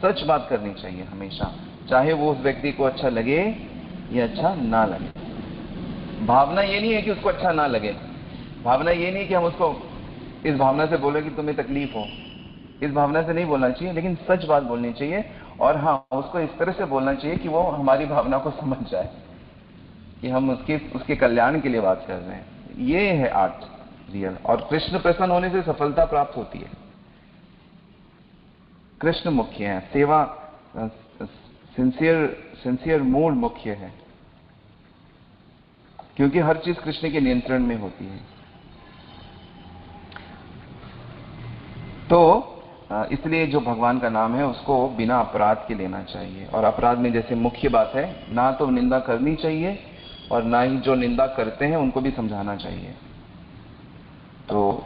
सच बात करनी चाहिए हमेशा, चाहे वो उस व्यक्ति को अच्छा लगे या अच्छा ना लगे। भावना ये नहीं है कि उसको अच्छा ना लगे, भावना ये नहीं कि हम उसको इस भावना से बोले कि तुम्हें तकलीफ हो, इस भावना से नहीं बोलना चाहिए, लेकिन सच बात बोलनी चाहिए। और हाँ, उसको इस तरह से बोलना चाहिए कि वो हमारी भावना को समझ जाए कि हम उसके कल्याण के लिए बात कर रहे हैं। ये है आर्ट रियल। और कृष्ण प्रसन्न होने से सफलता प्राप्त होती है। कृष्ण मुख्य है, सेवा सिंसियर मूड मुख्य है, क्योंकि हर चीज कृष्ण के नियंत्रण में होती है। तो इसलिए जो भगवान का नाम है उसको बिना अपराध के लेना चाहिए। और अपराध में जैसे मुख्य बात है, ना तो निंदा करनी चाहिए और ना ही जो निंदा करते हैं उनको भी समझाना चाहिए। तो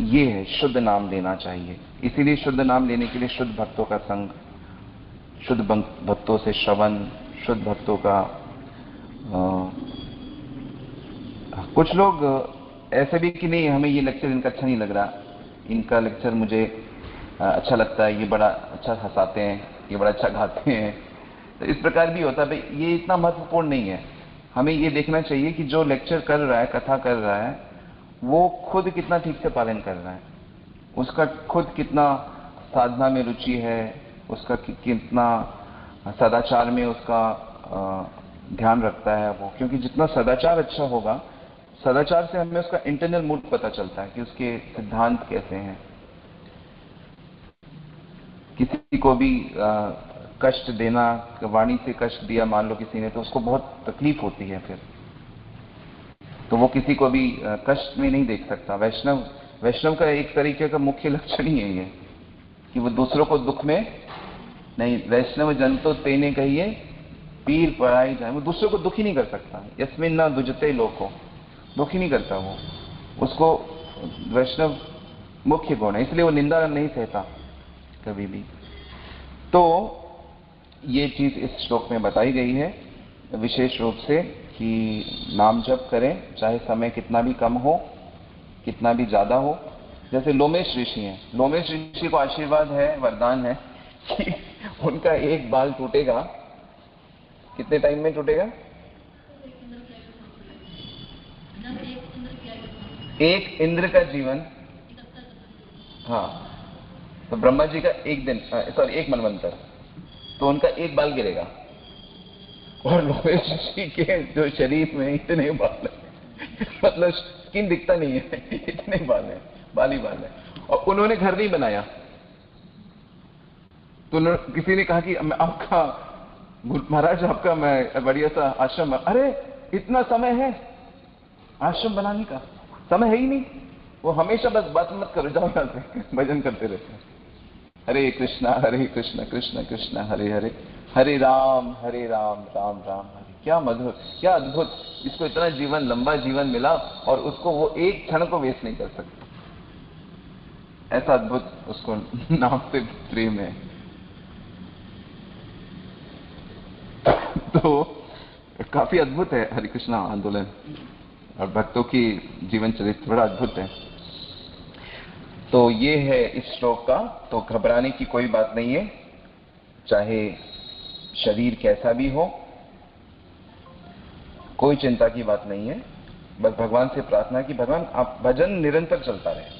ये है, शुद्ध नाम लेना चाहिए। इसीलिए शुद्ध नाम लेने के लिए शुद्ध भक्तों का संग, शुद्ध भक्तों से श्रवण, शुद्ध भक्तों का कुछ लोग ऐसे भी कि नहीं हमें ये लेक्चर इनका अच्छा नहीं लग रहा, इनका लेक्चर मुझे अच्छा लगता है, ये बड़ा अच्छा हंसाते हैं, ये बड़ा अच्छा गाते हैं, तो इस प्रकार भी होता है। भाई ये इतना महत्वपूर्ण नहीं है। हमें ये देखना चाहिए कि जो लेक्चर कर रहा है, कथा कर रहा है, वो खुद कितना ठीक से पालन कर रहा है, उसका खुद कितना साधना में रुचि है, उसका कितना सदाचार में उसका ध्यान रखता है वो। क्योंकि जितना सदाचार अच्छा होगा, सदाचार से हमें उसका इंटरनल मूड पता चलता है कि उसके सिद्धांत कैसे हैं। किसी को भी कष्ट देना, वाणी से कष्ट दिया मान लो किसी ने, तो उसको बहुत तकलीफ होती है फिर, तो वो किसी को भी कष्ट में नहीं देख सकता। वैष्णव का एक तरीके का मुख्य लक्षण ही है ये कि वो दूसरों को दुख में नहीं, वैष्णव जन तो तेने कहिए पीर पराई जाए, वो दूसरों को दुखी नहीं कर सकता। यस्मिन ना दुजते लोको, दुखी नहीं करता वो, उसको वैष्णव मुख्य गुण है, इसलिए वो निंदा नहीं सहता कभी भी। तो ये चीज इस श्लोक में बताई गई है विशेष रूप से कि नाम जप करें, चाहे समय कितना भी कम हो, कितना भी ज्यादा हो। जैसे लोमेश ऋषि हैं, लोमेश ऋषि को आशीर्वाद है, वरदान है कि उनका एक बाल टूटेगा, कितने टाइम में टूटेगा? एक इंद्र का जीवन। हाँ, तो ब्रह्मा जी का एक दिन, सॉरी एक मनवंतर, तो उनका एक बाल गिरेगा। और लोमेश ऋषि के जो शरीर में इतने बाल है, मतलब स्किन दिखता नहीं है, इतने बाल है, बाल ही बाल है। और उन्होंने घर नहीं बनाया, तो किसी ने कहा कि आपका महाराज, आपका मैं बढ़िया सा आश्रम, अरे इतना समय है आश्रम बनाने का? समय है ही नहीं। वो हमेशा बस बात मत करो, जाओ यहां से, भजन करते रहते हैं, हरे कृष्णा कृष्ण कृष्ण हरे हरे, हरे राम राम राम हरे। क्या मधुर, क्या अद्भुत, इसको इतना जीवन, लंबा जीवन मिला और उसको वो एक क्षण को वेस्ट नहीं कर सकता। ऐसा अद्भुत उसको नाम से प्रेम है। तो काफी अद्भुत है हरे कृष्णा आंदोलन और भक्तों की जीवन चरित्र बड़ा अद्भुत है। तो ये है इस श्लोक का। तो घबराने की कोई बात नहीं है, चाहे शरीर कैसा भी हो, कोई चिंता की बात नहीं है। बस भगवान से प्रार्थना कि भगवान आप भजन निरंतर चलता रहे,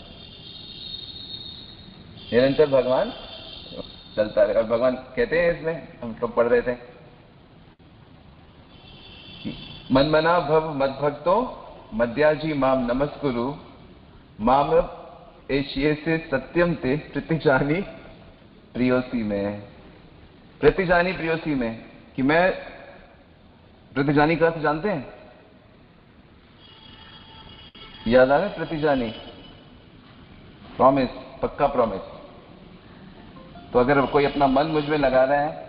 निरंतर भगवान चलता रहे। और भगवान कहते हैं इसमें, हम तो पढ़ रहे थे, मनमना भव मद्भक्तो मद्याजी माम नमस्कुरु माम एशिये से सत्यम ते प्रतिजानी प्रियोसी में। प्रतिजानी प्रियोसी में, कि मैं प्रतिजानी का अर्थ जानते हैं? याद आ रहा है? प्रतिजानी प्रॉमिस, पक्का प्रॉमिस। तो अगर कोई अपना मन मुझ में लगा रहा है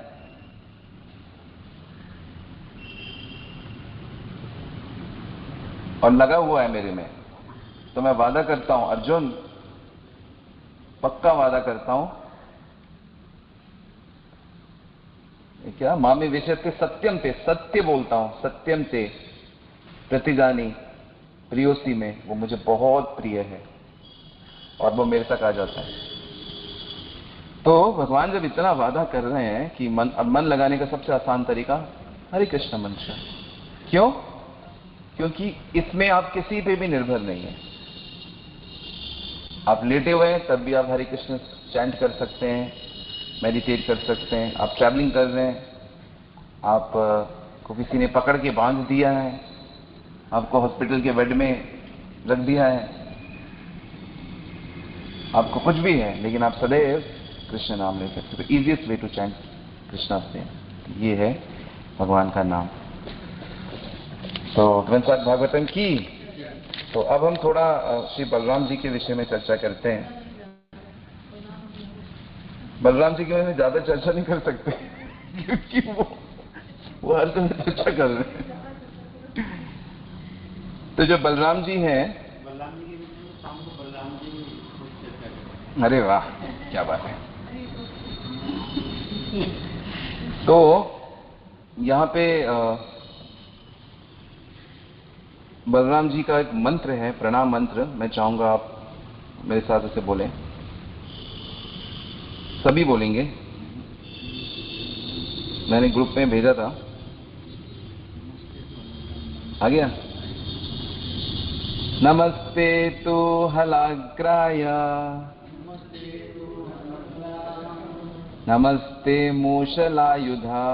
और लगा हुआ है मेरे में, तो मैं वादा करता हूं अर्जुन, पक्का वादा करता हूं, क्या मामी विषय सत्यम ते, सत्य बोलता हूं, सत्यम ते प्रतिजानी प्रियोसी में, वो मुझे बहुत प्रिय है और वो मेरे तक आ जाता है। तो भगवान जब इतना वादा कर रहे हैं कि मन लगाने का सबसे आसान तरीका हरे कृष्ण मंत्र। क्यों? क्योंकि इसमें आप किसी पे भी निर्भर नहीं है। आप लेटे हुए हैं तब भी आप हरे कृष्ण चैंट कर सकते हैं, मेडिटेट कर सकते हैं। आप ट्रैवलिंग कर रहे हैं, आप को किसी ने पकड़ के बांध दिया है, आपको हॉस्पिटल के बेड में रख दिया है, आपको कुछ भी है, लेकिन आप सदैव कृष्ण नाम ले सकते। तो easiest way to chant Krishna से ये है भगवान का नाम। तो ग्रंथ भागवतम की। तो अब हम थोड़ा श्री बलराम जी के विषय में चर्चा करते हैं। बलराम जी के बारे में ज्यादा चर्चा नहीं कर सकते क्योंकि वो हर समय चर्चा कर रहे हैं। तो जो बलराम जी हैं, अरे वाह क्या बात है। तो यहाँ पे बलराम जी का एक मंत्र है, प्रणाम मंत्र। मैं चाहूंगा आप मेरे साथ उसे बोलें, सभी बोलेंगे। मैंने ग्रुप में भेजा था, आ गया। नमस्ते तु हलाग्राय, नमस्ते मूषलायुधा,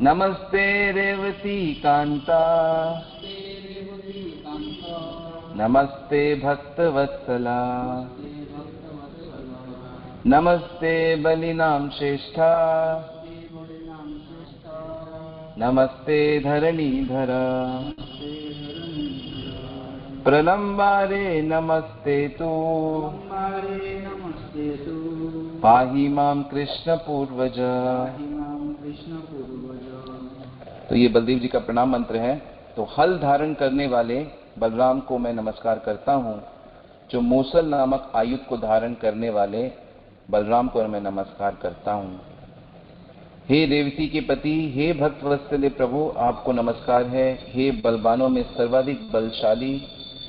नमस्ते रेवती कांता, नमस्ते भक्तवत्सला, नमस्ते बलिनाम श्रेष्ठा, नमस्ते धरणीधर, प्रलंबारे नमस्ते तु, पाहि मां कृष्ण पूर्वज। तो ये बलदेव जी का प्रणाम मंत्र है। तो हल धारण करने वाले बलराम को मैं नमस्कार करता हूँ। जो मूसल नामक आयुध को धारण करने वाले बलराम को मैं नमस्कार करता हूँ। हे रेवती के पति, हे भक्तवत्सले प्रभु, आपको नमस्कार है। हे बलवानों में सर्वाधिक बलशाली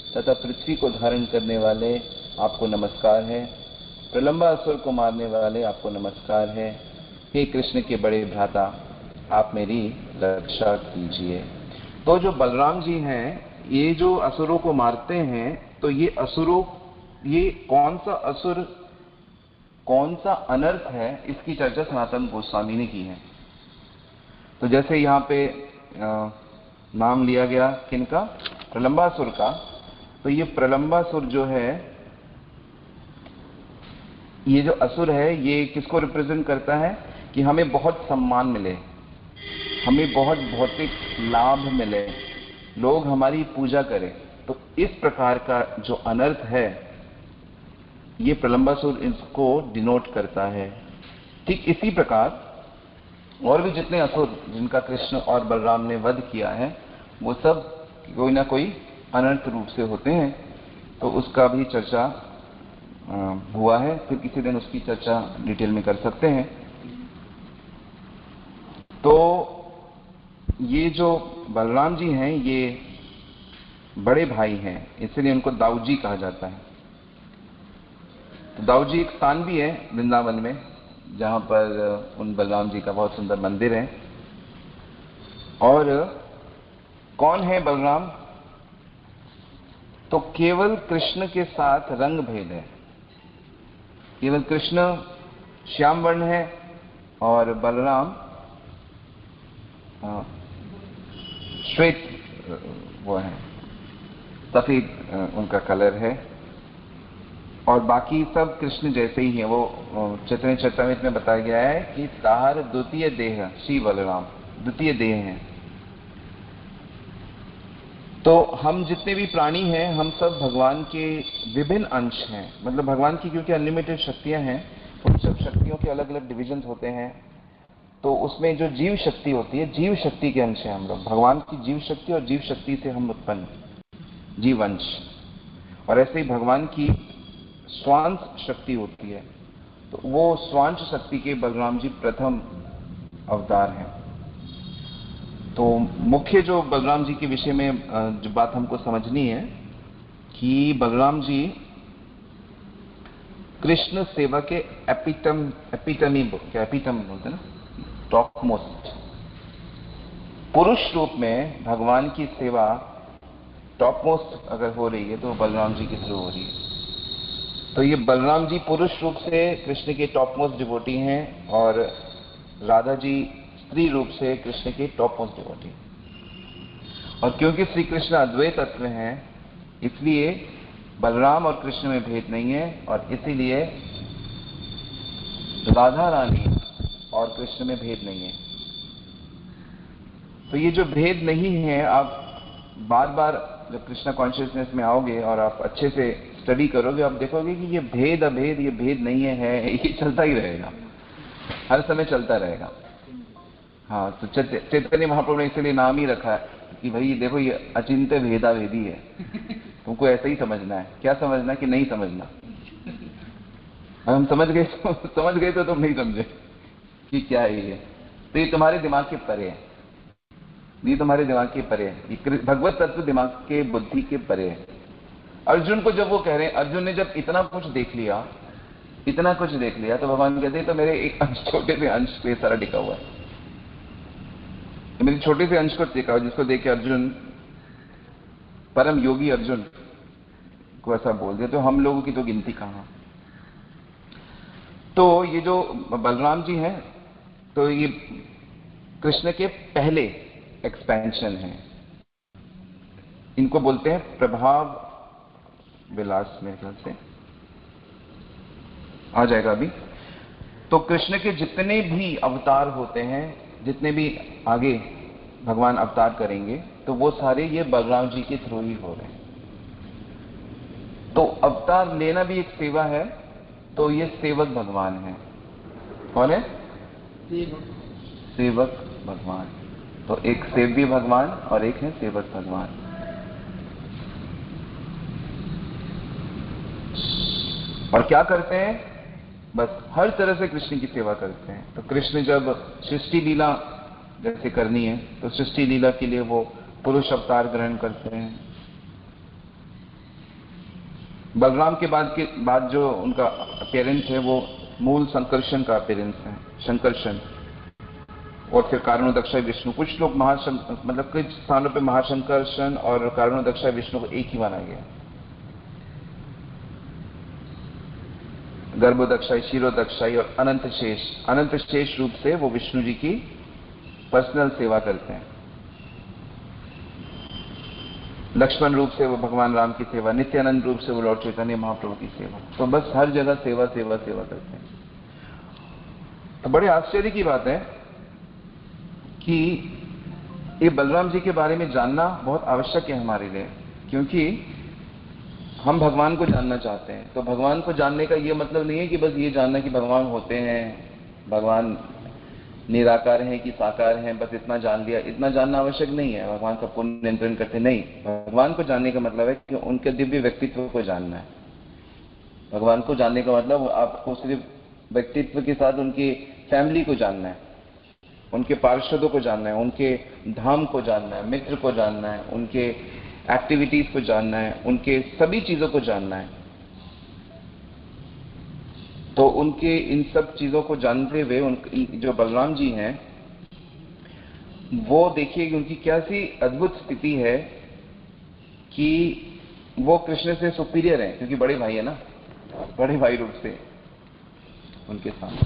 तथा पृथ्वी को धारण करने वाले, आपको नमस्कार है। प्रलंबासुर को मारने वाले, आपको नमस्कार है। हे कृष्ण के बड़े भ्राता, आप मेरी रक्षा कीजिए। तो जो बलराम जी हैं, ये जो असुरों को मारते हैं, तो ये असुरों, ये कौन सा असुर, कौन सा अनर्थ है, इसकी चर्चा सनातन गोस्वामी ने की है। तो जैसे यहाँ पे नाम लिया गया किनका, प्रलंबासुर का। तो ये प्रलंबासुर जो है, ये जो असुर है, ये किसको रिप्रेजेंट करता है कि हमें बहुत सम्मान मिले, हमें बहुत भौतिक लाभ मिले, लोग हमारी पूजा करें। तो इस प्रकार का जो अनर्थ है, ये प्रलंबासुर इसको डिनोट करता है। ठीक इसी प्रकार और भी जितने असुर जिनका कृष्ण और बलराम ने वध किया है, वो सब कोई ना कोई अनर्थ रूप से होते हैं। तो उसका भी चर्चा हुआ है, फिर किसी दिन उसकी चर्चा डिटेल में कर सकते हैं। तो ये जो बलराम जी हैं, ये बड़े भाई हैं, इसलिए उनको दाऊजी कहा जाता है। तो दाऊजी एक स्थान भी है वृंदावन में, जहां पर उन बलराम जी का बहुत सुंदर मंदिर है। और कौन है बलराम? तो केवल कृष्ण के साथ रंग भेद है। केवल कृष्ण श्याम वर्ण है और बलराम श्वेत वो है, सफेद उनका कलर है। और बाकी सब कृष्ण जैसे ही है। वो चैतन्य चरितमृत में बताया गया है कि ताहर द्वितीय देह श्री बलराम द्वितीय देह हैं। तो हम जितने भी प्राणी हैं हम सब भगवान के विभिन्न अंश हैं। मतलब भगवान की क्योंकि अनलिमिटेड शक्तियां हैं, उन सब शक्तियों के अलग अलग डिविजन होते हैं। तो उसमें जो जीव शक्ति होती है, जीव शक्ति के अंश हैं हम लोग। भगवान की जीव शक्ति और जीव शक्ति से हम उत्पन्न जीव अंश। और ऐसे ही भगवान की स्वांश शक्ति होती है। तो वो स्वांश शक्ति के बलराम जी प्रथम अवतार हैं। तो मुख्य जो बलराम जी के विषय में जो बात हमको समझनी है कि बलराम जी कृष्ण सेवा के एपिटमी बोलते ना, टॉप मोस्ट। पुरुष रूप में भगवान की सेवा टॉप मोस्ट अगर हो रही है तो बलराम जी के थ्रू हो रही है। तो ये बलराम जी पुरुष रूप से कृष्ण के टॉप मोस्ट डिवोटी हैं और राधा जी स्त्री रूप से कृष्ण के टॉप मोस्ट डिवोटी। और क्योंकि श्री कृष्ण अद्वैत तत्व हैं, इसलिए बलराम और कृष्ण में भेद नहीं है। और इसीलिए राधा रानी और कृष्ण में भेद नहीं है। तो ये जो भेद नहीं है, आप बार बार जब कृष्णा कॉन्शियसनेस में आओगे और आप अच्छे से स्टडी करोगे, आप देखोगे कि ये भेद अभेद, ये भेद नहीं है, ये चलता ही रहेगा, हर समय चलता रहेगा। हाँ, तो चैतन्य महाप्रभु ने इसलिए नाम ही रखा है कि भाई देखो ये अचिंत्य भेदा भेदी है। तुमको ऐसा ही समझना है। क्या समझना कि नहीं समझना? हम समझ गए तो तुम नहीं समझे कि क्या है ये। तो ये तुम्हारे दिमाग के परे है, ये तुम्हारे दिमाग के परे है। ये भगवत तत्व दिमाग के बुद्धि के परे है। अर्जुन को जब वो कह रहे हैं, अर्जुन ने जब इतना कुछ देख लिया तो भगवान कहते हैं तो मेरे एक अंश, छोटे से अंश पे सारा टिका हुआ है। मेरे छोटे से अंश को देखा हुआ, जिसको देख के अर्जुन, परम योगी अर्जुन को ऐसा बोल दिया, तो हम लोगों की तो गिनती कहां। तो ये जो बलराम जी हैं, तो ये कृष्ण के पहले एक्सपेंशन है। इनको बोलते हैं प्रभाव विलास, मेरे ख्याल से आ जाएगा अभी। तो कृष्ण के जितने भी अवतार होते हैं, जितने भी आगे भगवान अवतार करेंगे, तो वो सारे ये बलराम जी के थ्रू ही हो रहे हैं। तो अवतार लेना भी एक सेवा है। तो ये सेवक भगवान है। कौन है? सेवक भगवान। तो एक सेव्य भगवान और एक है सेवक भगवान। और क्या करते हैं? बस हर तरह से कृष्ण की सेवा करते हैं। तो कृष्ण जब सृष्टि लीला जैसे करनी है, तो सृष्टि लीला के लिए वो पुरुष अवतार ग्रहण करते हैं। बलराम के बाद जो उनका अपीयरेंस है, वो मूल संकर्षण का अपीयरेंस है, संकर्षण। और फिर कारणोदक्षाय विष्णु। कुछ लोग मतलब कुछ स्थानों पे महाशंकर्षण और कारणोदक्षाय विष्णु को एक ही माना गया। गर्भोदक्षाई, क्षीरोदक्षाई और अनंत शेष रूप से वो विष्णु जी की पर्सनल सेवा करते हैं। लक्ष्मण रूप से वो भगवान राम की सेवा, नित्यानंद रूप से वो लॉर्ड चैतन्य महाप्रभु की सेवा। तो बस हर जगह सेवा सेवा सेवा करते हैं। तो बड़े आश्चर्य की बात है कि ये बलराम जी के बारे में जानना बहुत आवश्यक है हमारे लिए, क्योंकि हम भगवान को जानना चाहते हैं। तो भगवान को जानने का ये मतलब नहीं है कि बस ये जानना कि भगवान होते हैं, भगवान निराकार हैं कि साकार हैं, बस इतना जान लिया। इतना जानना आवश्यक नहीं है। भगवान सबको नियंत्रण करते नहीं। भगवान को जानने का मतलब है कि उनके दिव्य व्यक्तित्व को जानना है। भगवान को जानने का मतलब आपको सिर्फ व्यक्तित्व के साथ उनकी फैमिली को जानना है, उनके पार्षदों को जानना है, उनके धाम को जानना है, मित्र को जानना है, उनके एक्टिविटीज को जानना है, उनके सभी चीजों को जानना है। तो उनके इन सब चीजों को जानते हुए जो बलराम जी हैं, वो देखिए कि उनकी क्या सी अद्भुत स्थिति है कि वो कृष्ण से सुपीरियर हैं, क्योंकि बड़े भाई है ना, बड़े भाई रूप से। उनके सामने।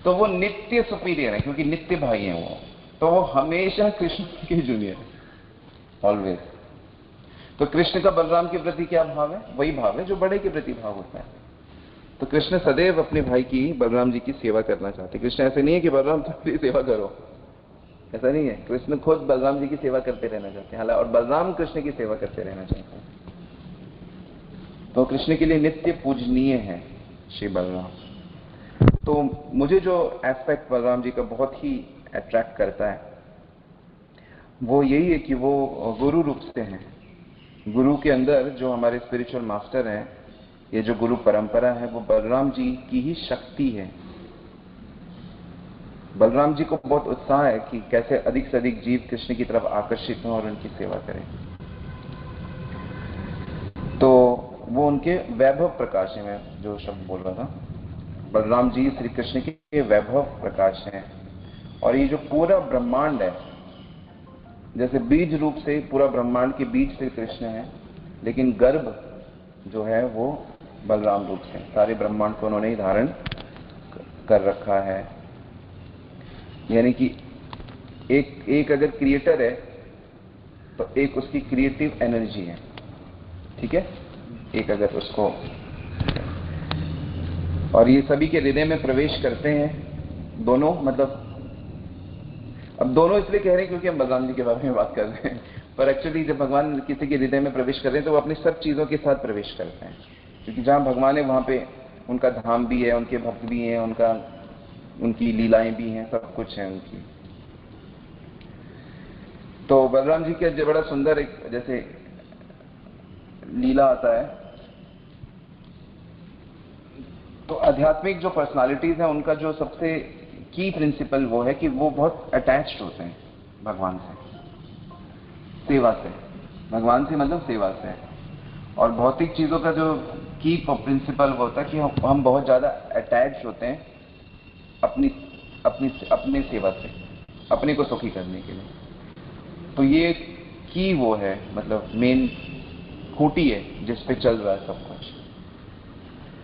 तो वो नित्य सुपीरियर है क्योंकि नित्य भाई हैं वो, तो वो हमेशा कृष्ण के जूनियर है, ऑलवेज। तो कृष्ण का बलराम के प्रति क्या भाव है? वही भाव है जो बड़े के प्रति भाव होता है। तो कृष्ण सदैव अपने भाई की, बलराम जी की सेवा करना चाहते। कृष्ण ऐसे नहीं है कि बलराम तुम्हारी सेवा करो, ऐसा नहीं है। कृष्ण खुद बलराम जी की सेवा करते रहना चाहते हैं, और बलराम कृष्ण की सेवा करते रहना चाहते हैं। तो कृष्ण के लिए नित्य पूजनीय है श्री बलराम। तो मुझे जो एस्पेक्ट बलराम जी का बहुत ही अट्रैक्ट करता है वो यही है कि वो गुरु रूप से हैं। गुरु के अंदर जो हमारे स्पिरिचुअल मास्टर हैं, ये जो गुरु परंपरा है, वो बलराम जी की ही शक्ति है। बलराम जी को बहुत उत्साह है कि कैसे अधिक से अधिक जीव कृष्ण की तरफ आकर्षित हों और उनकी सेवा करें। तो वो उनके वैभव प्रकाश है, मैं जो शब्द बोल रहा था, बलराम जी श्री कृष्ण के वैभव प्रकाश हैं। और ये जो पूरा ब्रह्मांड है, जैसे बीज रूप से पूरा ब्रह्मांड के बीज से कृष्ण है, लेकिन गर्भ जो है वो बलराम रूप से, सारे ब्रह्मांड को उन्होंने ही धारण कर रखा है। यानी कि एक अगर क्रिएटर है तो एक उसकी क्रिएटिव एनर्जी है, ठीक है, एक अगर उसको, और ये सभी के हृदय में प्रवेश करते हैं दोनों। मतलब अब दोनों इसलिए कह रहे हैं क्योंकि हम बलराम जी के बारे में बात कर रहे हैं, पर एक्चुअली जब भगवान किसी के हृदय में प्रवेश कर रहे हैं तो वो अपनी सब चीजों के साथ प्रवेश करते हैं, क्योंकि जहां भगवान है वहां पे उनका धाम भी है, उनके भक्त भी हैं, उनकी लीलाएं भी हैं, सब कुछ है उनकी। तो बलराम जी का बड़ा सुंदर एक जैसे लीला आता है, तो आध्यात्मिक जो पर्सनालिटीज हैं उनका जो सबसे की प्रिंसिपल वो है कि वो बहुत अटैच्ड होते हैं भगवान से, सेवा से। भगवान से मतलब सेवा से। और भौतिक चीजों का जो की प्रिंसिपल वो होता है कि हम बहुत ज्यादा अटैच्ड होते हैं अपनी सेवा से, अपने को सुखी करने के लिए। तो ये की वो है, मतलब मेन खूंटी है जिस पे चल रहा है सब कुछ।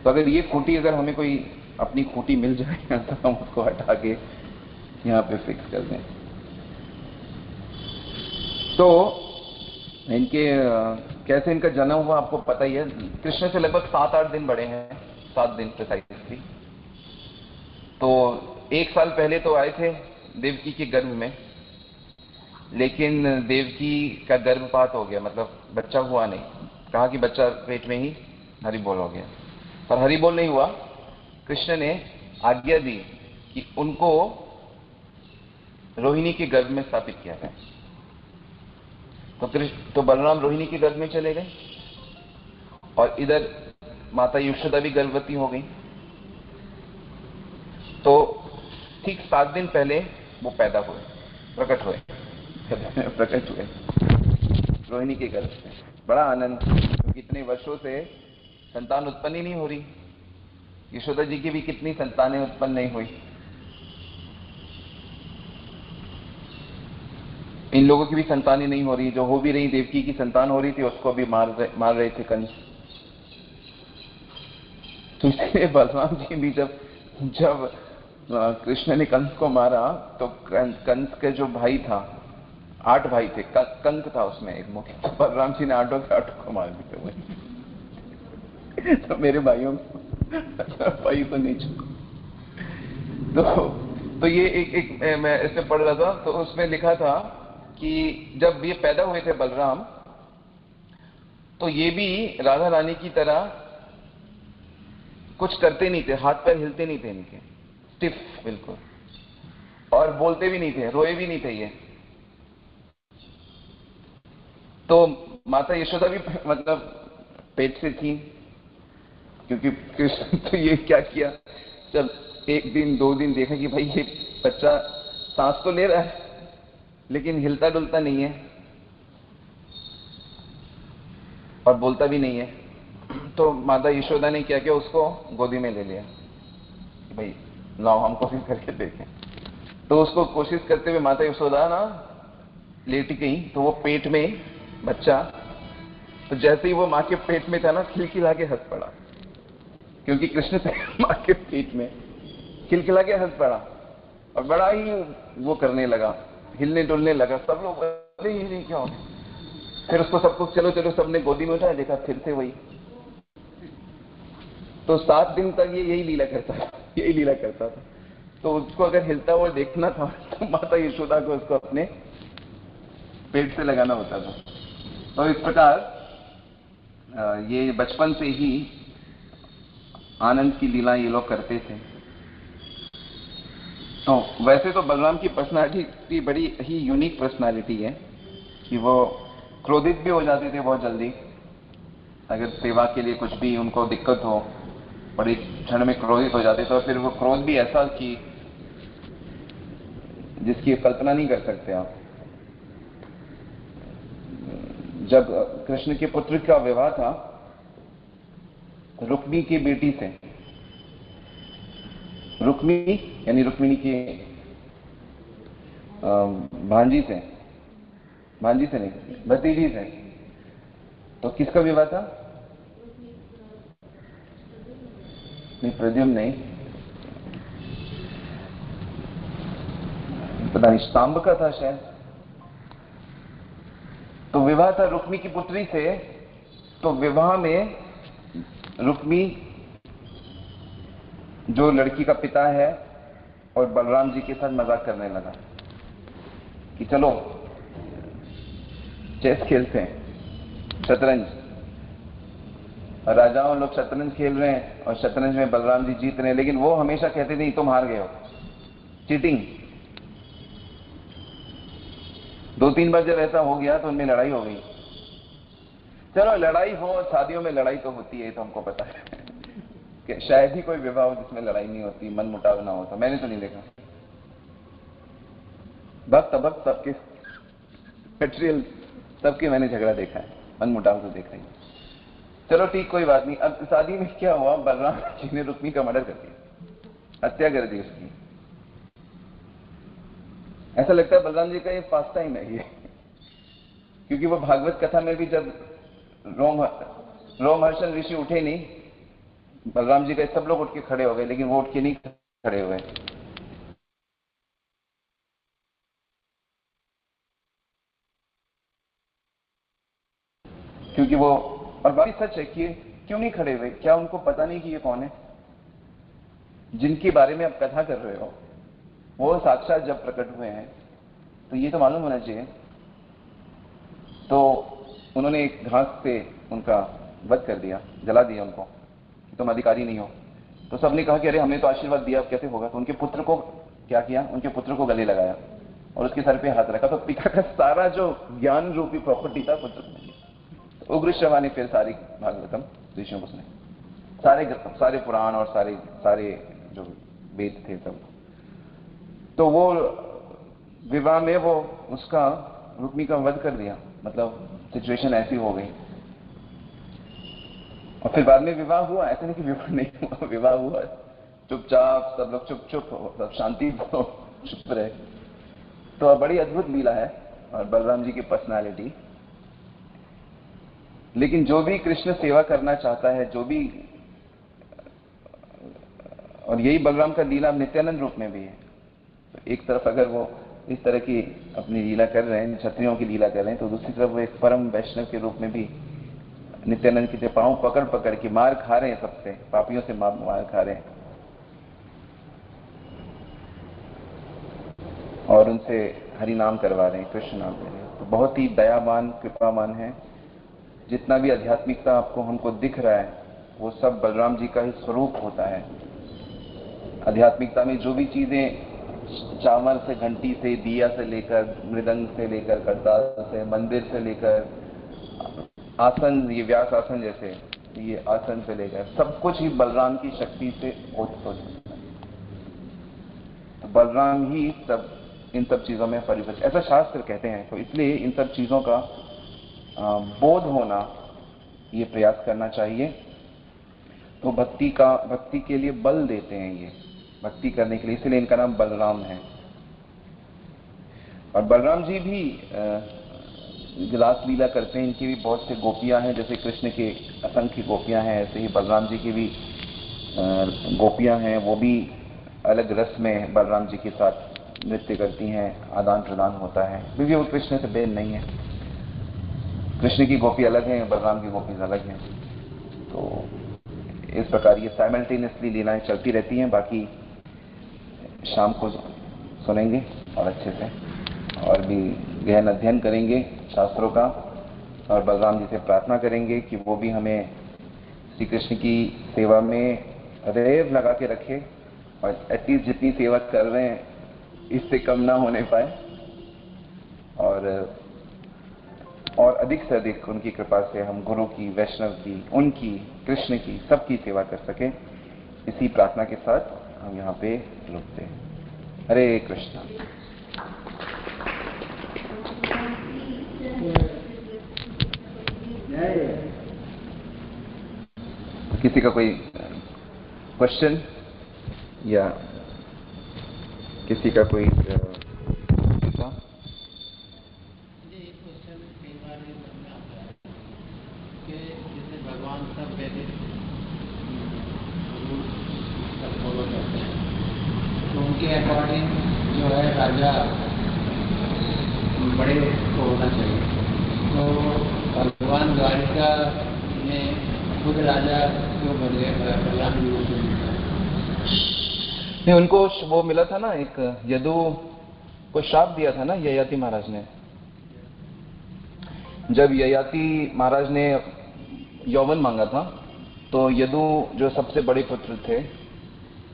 तो अगर ये खूंटी, अगर हमें कोई अपनी खूंटी मिल जाए तो हम उसको हटा के यहाँ पे फिक्स कर दें। तो इनके कैसे इनका जन्म हुआ आपको पता ही है। कृष्ण से लगभग 7-8 दिन बड़े हैं, 7 दिन प्रिसाइसली। तो 1 साल पहले तो आए थे देवकी के गर्भ में, लेकिन देवकी का गर्भपात हो गया, मतलब बच्चा हुआ नहीं। कहा कि बच्चा पेट में ही हरिबोल हो गया, पर हरिबोल नहीं हुआ। कृष्ण ने आज्ञा दी कि उनको रोहिणी के गर्भ में स्थापित किया है। तो बलराम रोहिणी के गर्भ में चले गए, और इधर माता यशोदा भी गर्भवती हो गई। तो ठीक 7 दिन पहले वो पैदा हुए, प्रकट हुए रोहिणी के गर्भ से। बड़ा आनंद, क्योंकि इतने वर्षों से संतान उत्पन्न ही नहीं हो रही। यशोदा जी की भी कितनी संतानें उत्पन्न नहीं हुई, इन लोगों की भी संतानें नहीं हो रही। जो हो भी रही, देवकी की संतान हो रही थी, उसको भी मार रहे थे कंस। तो इसलिए बलराम जी भी जब कृष्ण ने कंस को मारा, तो कंस के जो भाई था, 8 भाई थे, कंक था उसमें एक मुख्य, तो बलराम जी ने 8 के 8 को मार दिया। तो मेरे भाइयों भाई तो नहीं चुका। तो ये एक मैं इसमें पढ़ रहा था, तो उसमें लिखा था कि जब ये पैदा हुए थे बलराम, तो ये भी राधा रानी की तरह कुछ करते नहीं थे, हाथ पैर हिलते नहीं थे इनके, स्टिफ बिल्कुल, और बोलते भी नहीं थे, रोए भी नहीं थे ये। तो माता यशोदा भी मतलब पेट से थी, क्योंकि कृष्ण तो ये क्या किया, जब 1 दिन 2 दिन देखा कि भाई ये बच्चा सांस तो ले रहा है लेकिन हिलता डुलता नहीं है और बोलता भी नहीं है, तो माता यशोदा ने क्या किया, उसको गोदी में ले लिया कि भाई लाओ हम कोशिश करके देखें। तो उसको कोशिश करते हुए माता यशोदा ना लेट गई, तो वो पेट में बच्चा, तो जैसे ही वो माँ के पेट में था ना, खिलखिला के हंस पड़ा, क्योंकि कृष्ण थे माँ के पेट में, खिलखिला के हंस पड़ा और बड़ा ही वो करने लगा, हिलने डुलने लगा। सब लोग बोले ये क्या हो गया? फिर उसको सबको चलो चलो सबने गोदी में उठाया, देखा फिर से वही। तो 7 दिन तक ये यही लीला करता था। तो उसको अगर हिलता हुआ देखना था तो माता यशोदा को उसको अपने पेट से लगाना होता था। तो इस प्रकार ये बचपन से ही आनंद की लीला ये लोग करते थे। तो वैसे तो बलराम की पर्सनालिटी बड़ी ही यूनिक पर्सनालिटी है कि वो क्रोधित भी हो जाते थे बहुत जल्दी। अगर सेवा के लिए कुछ भी उनको दिक्कत हो, बड़ी क्षण में क्रोधित हो जाते, तो फिर वो क्रोध भी ऐसा कि जिसकी कल्पना नहीं कर सकते आप। जब कृष्ण के पुत्र का विवाह था रुक्मी की बेटी से, रुक्मी यानी रुक्मिणी की भांजी से नहीं, भतीजी से, तो किसका विवाह था? नहीं, प्रद्युम्न नहीं, पता नहीं, सांब का था शायद। तो विवाह था रुक्मी की पुत्री से। तो विवाह में रुक्मी जो लड़की का पिता है और बलराम जी के साथ मजाक करने लगा कि चलो चेस खेलते हैं, शतरंज। राजाओं लोग शतरंज खेल रहे हैं और शतरंज में बलराम जी जीत रहे हैं, लेकिन वो हमेशा कहते थे तुम हार गए हो, चीटिंग। 2-3 बार जब ऐसा हो गया तो उनमें लड़ाई हो गई। चलो लड़ाई हो, शादियों में लड़ाई तो होती है, तो हमको पता है कि शायद ही कोई विवाह हो जिसमें लड़ाई नहीं होती, मन मुटाव ना हो। तो मैंने तो नहीं देखा। भक्त सबके मटेरियल सबके मैंने झगड़ा देखा है, मन मुटाव तो देखा ही। चलो ठीक, कोई बात नहीं। अब शादी में क्या हुआ, बलराम जी ने रुक्मी का मर्डर कर दिया, हत्या कर दी उसकी। ऐसा लगता है बलराम जी का ये पास टाइम है ये, क्योंकि वो भागवत कथा में भी जब रोमहर्षण ऋषि उठे नहीं, बलराम जी का सब लोग उठ के खड़े हो गए, लेकिन वो उठ के नहीं खड़े हुए। क्योंकि वो, और बात सच है कि क्यों नहीं खड़े हुए? क्या उनको पता नहीं कि ये कौन है जिनके बारे में आप कथा कर रहे हो? वो साक्षात जब प्रकट हुए हैं तो ये तो मालूम होना चाहिए। तो उन्होंने एक घास से उनका वध कर दिया, जला दिया उनको कि तुम अधिकारी नहीं हो। तो सबने कहा कि अरे हमने तो आशीर्वाद दिया, अब कैसे होगा? तो उनके पुत्र को क्या किया, उनके पुत्र को गले लगाया और उसके सर पे हाथ रखा। तो पिता का सारा जो ज्ञान रूपी प्रॉपर्टी था पुत्र को मिली। उग्र श्रवा ने फिर सारी भागवतम ऋषियों को सुने, सारे पुराण और सारे जो वेद थे सब। तो वो विवाह में वो उसका रुक्मी का वध कर दिया, मतलब सिचुएशन ऐसी हो गई। और फिर बाद में विवाह हुआ, ऐसा नहीं कि विवाह नहीं हुआ, विवाह हुआ, चुपचाप सब लोग चुप सब शांति चुप रहे। तो बड़ी अद्भुत लीला है और बलराम जी की पर्सनालिटी। लेकिन जो भी कृष्ण सेवा करना चाहता है, जो भी, और यही बलराम का लीला नित्यानंद रूप में भी है। तो एक तरफ अगर वो इस तरह की अपनी लीला कर रहे हैं, क्षत्रियों की लीला कर रहे हैं, तो दूसरी तरफ वो एक परम वैष्णव के रूप में भी नित्यानंद के पांव पकड़ के मार खा रहे हैं, सबसे पापियों से मार खा रहे हैं और उनसे हरि नाम करवा रहे हैं, कृष्ण नाम कर रहे हैं। तो बहुत ही दयावान, कृपावान है। जितना भी आध्यात्मिकता आपको हमको दिख रहा है वो सब बलराम जी का ही स्वरूप होता है। आध्यात्मिकता में जो भी चीजें, चावल से, घंटी से, दिया से लेकर, मृदंग से लेकर, करताल से, मंदिर से लेकर, आसन, ये व्यास आसन जैसे ये आसन से लेकर, सब कुछ ही बलराम की शक्ति से उत्पन्न होता है। तो बलराम ही सब इन सब चीजों में परिवर्तित, ऐसा शास्त्र कहते हैं। तो इसलिए इन सब चीजों का बोध होना, ये प्रयास करना चाहिए। तो भक्ति के लिए बल देते हैं ये, भक्ति करने के लिए, इसलिए इनका नाम बलराम है। और बलराम जी भी रास लीला करते हैं। इनकी भी बहुत से गोपियां हैं, जैसे कृष्ण के असंख्य गोपियां हैं, ऐसे ही बलराम जी की भी गोपियां हैं। वो भी अलग रस में बलराम जी के साथ नृत्य करती हैं, आदान प्रदान होता है, क्योंकि वो कृष्ण से भेद नहीं है। कृष्ण की गोपी अलग है, बलराम की गोपी अलग है। तो इस प्रकार ये साइमल्टेनियसली लीलाएं चलती रहती हैं। बाकी शाम को सुनेंगे और अच्छे से, और भी गहन अध्ययन करेंगे शास्त्रों का, और बलराम जी से प्रार्थना करेंगे कि वो भी हमें श्री कृष्ण की सेवा में रेव लगा के रखे, और एटलीस्ट जितनी सेवा कर रहे हैं इससे कम ना होने पाए, और अधिक से अधिक उनकी कृपा से हम गुरु की, वैष्णव की, उनकी, कृष्ण की, सबकी सेवा कर सके। इसी प्रार्थना के साथ हम यहाँ पे रुकते हैं। हरे कृष्णा। किसी का कोई क्वेश्चन या किसी का कोई भगवान सब वैदिक सब फॉलो करते हैं, तो उनके अकॉर्डिंग जो है राजा बड़े को होना चाहिए। तो भगवान द्वारिका में खुद राजा क्यों बन गए? बलराम जी को नहीं, उनको वो मिला था ना, एक यदु को श्राप दिया था ना ययाति महाराज ने। जब ययाति महाराज ने यौवन मांगा था तो यदु जो सबसे बड़े पुत्र थे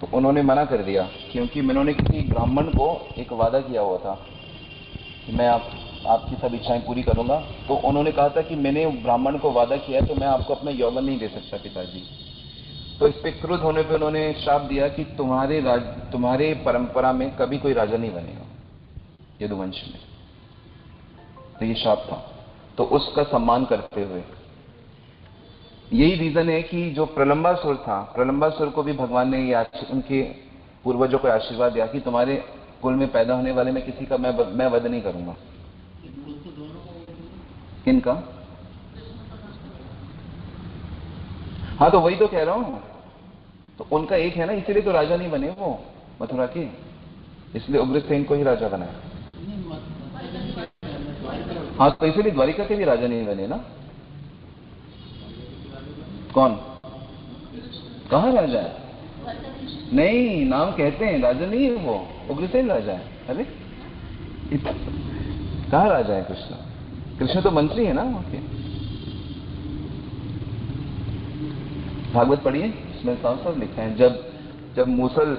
तो उन्होंने मना कर दिया, क्योंकि मैंने किसी ब्राह्मण को एक वादा किया हुआ था कि मैं आपकी सब इच्छाएं पूरी करूंगा। तो उन्होंने कहा था कि मैंने ब्राह्मण को वादा किया है तो मैं आपको अपना यौवन नहीं दे सकता पिताजी। तो इस पे क्रुद्ध होने पे उन्होंने श्राप दिया कि तुम्हारे परंपरा में कभी कोई राजा नहीं बनेगा यदुवंश में। तो ये श्राप था, तो उसका सम्मान करते हुए यही रीजन है कि जो प्रलंबासुर था, प्रलंबासुर को भी भगवान ने ये उनके पूर्वजों को आशीर्वाद दिया कि तुम्हारे कुल में पैदा होने वाले में किसी का मैं वध नहीं करूंगा। किनका? हाँ, तो वही तो कह रहा हूं, तो उनका एक है ना, इसीलिए तो राजा नहीं बने वो मथुरा के, इसलिए उग्रसेन को ही राजा बनाया। हाँ, तो इसीलिए द्वारिका के भी राजा नहीं बने ना। कौन? कहाँ राजा है? नहीं, नाम कहते हैं, राजा नहीं है वो, उग्रसेन राजा है। अरे कहाँ राजा है कृष्ण? कृष्ण तो मंत्री है ना वहां के। भागवत पढ़िए, इसमें साफ साफ लिखा है, जब मूसल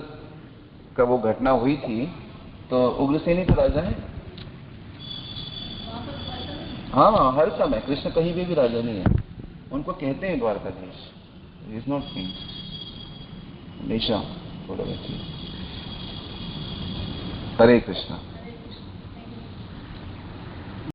का वो घटना हुई थी तो उग्रसेन ही तो राजा है। हाँ, हर समय कृष्ण कहीं भी राजा नहीं है, उनको कहते हैं द्वारकाधीश, इज नॉट किंग। हमेशा बोला। हरे कृष्णा।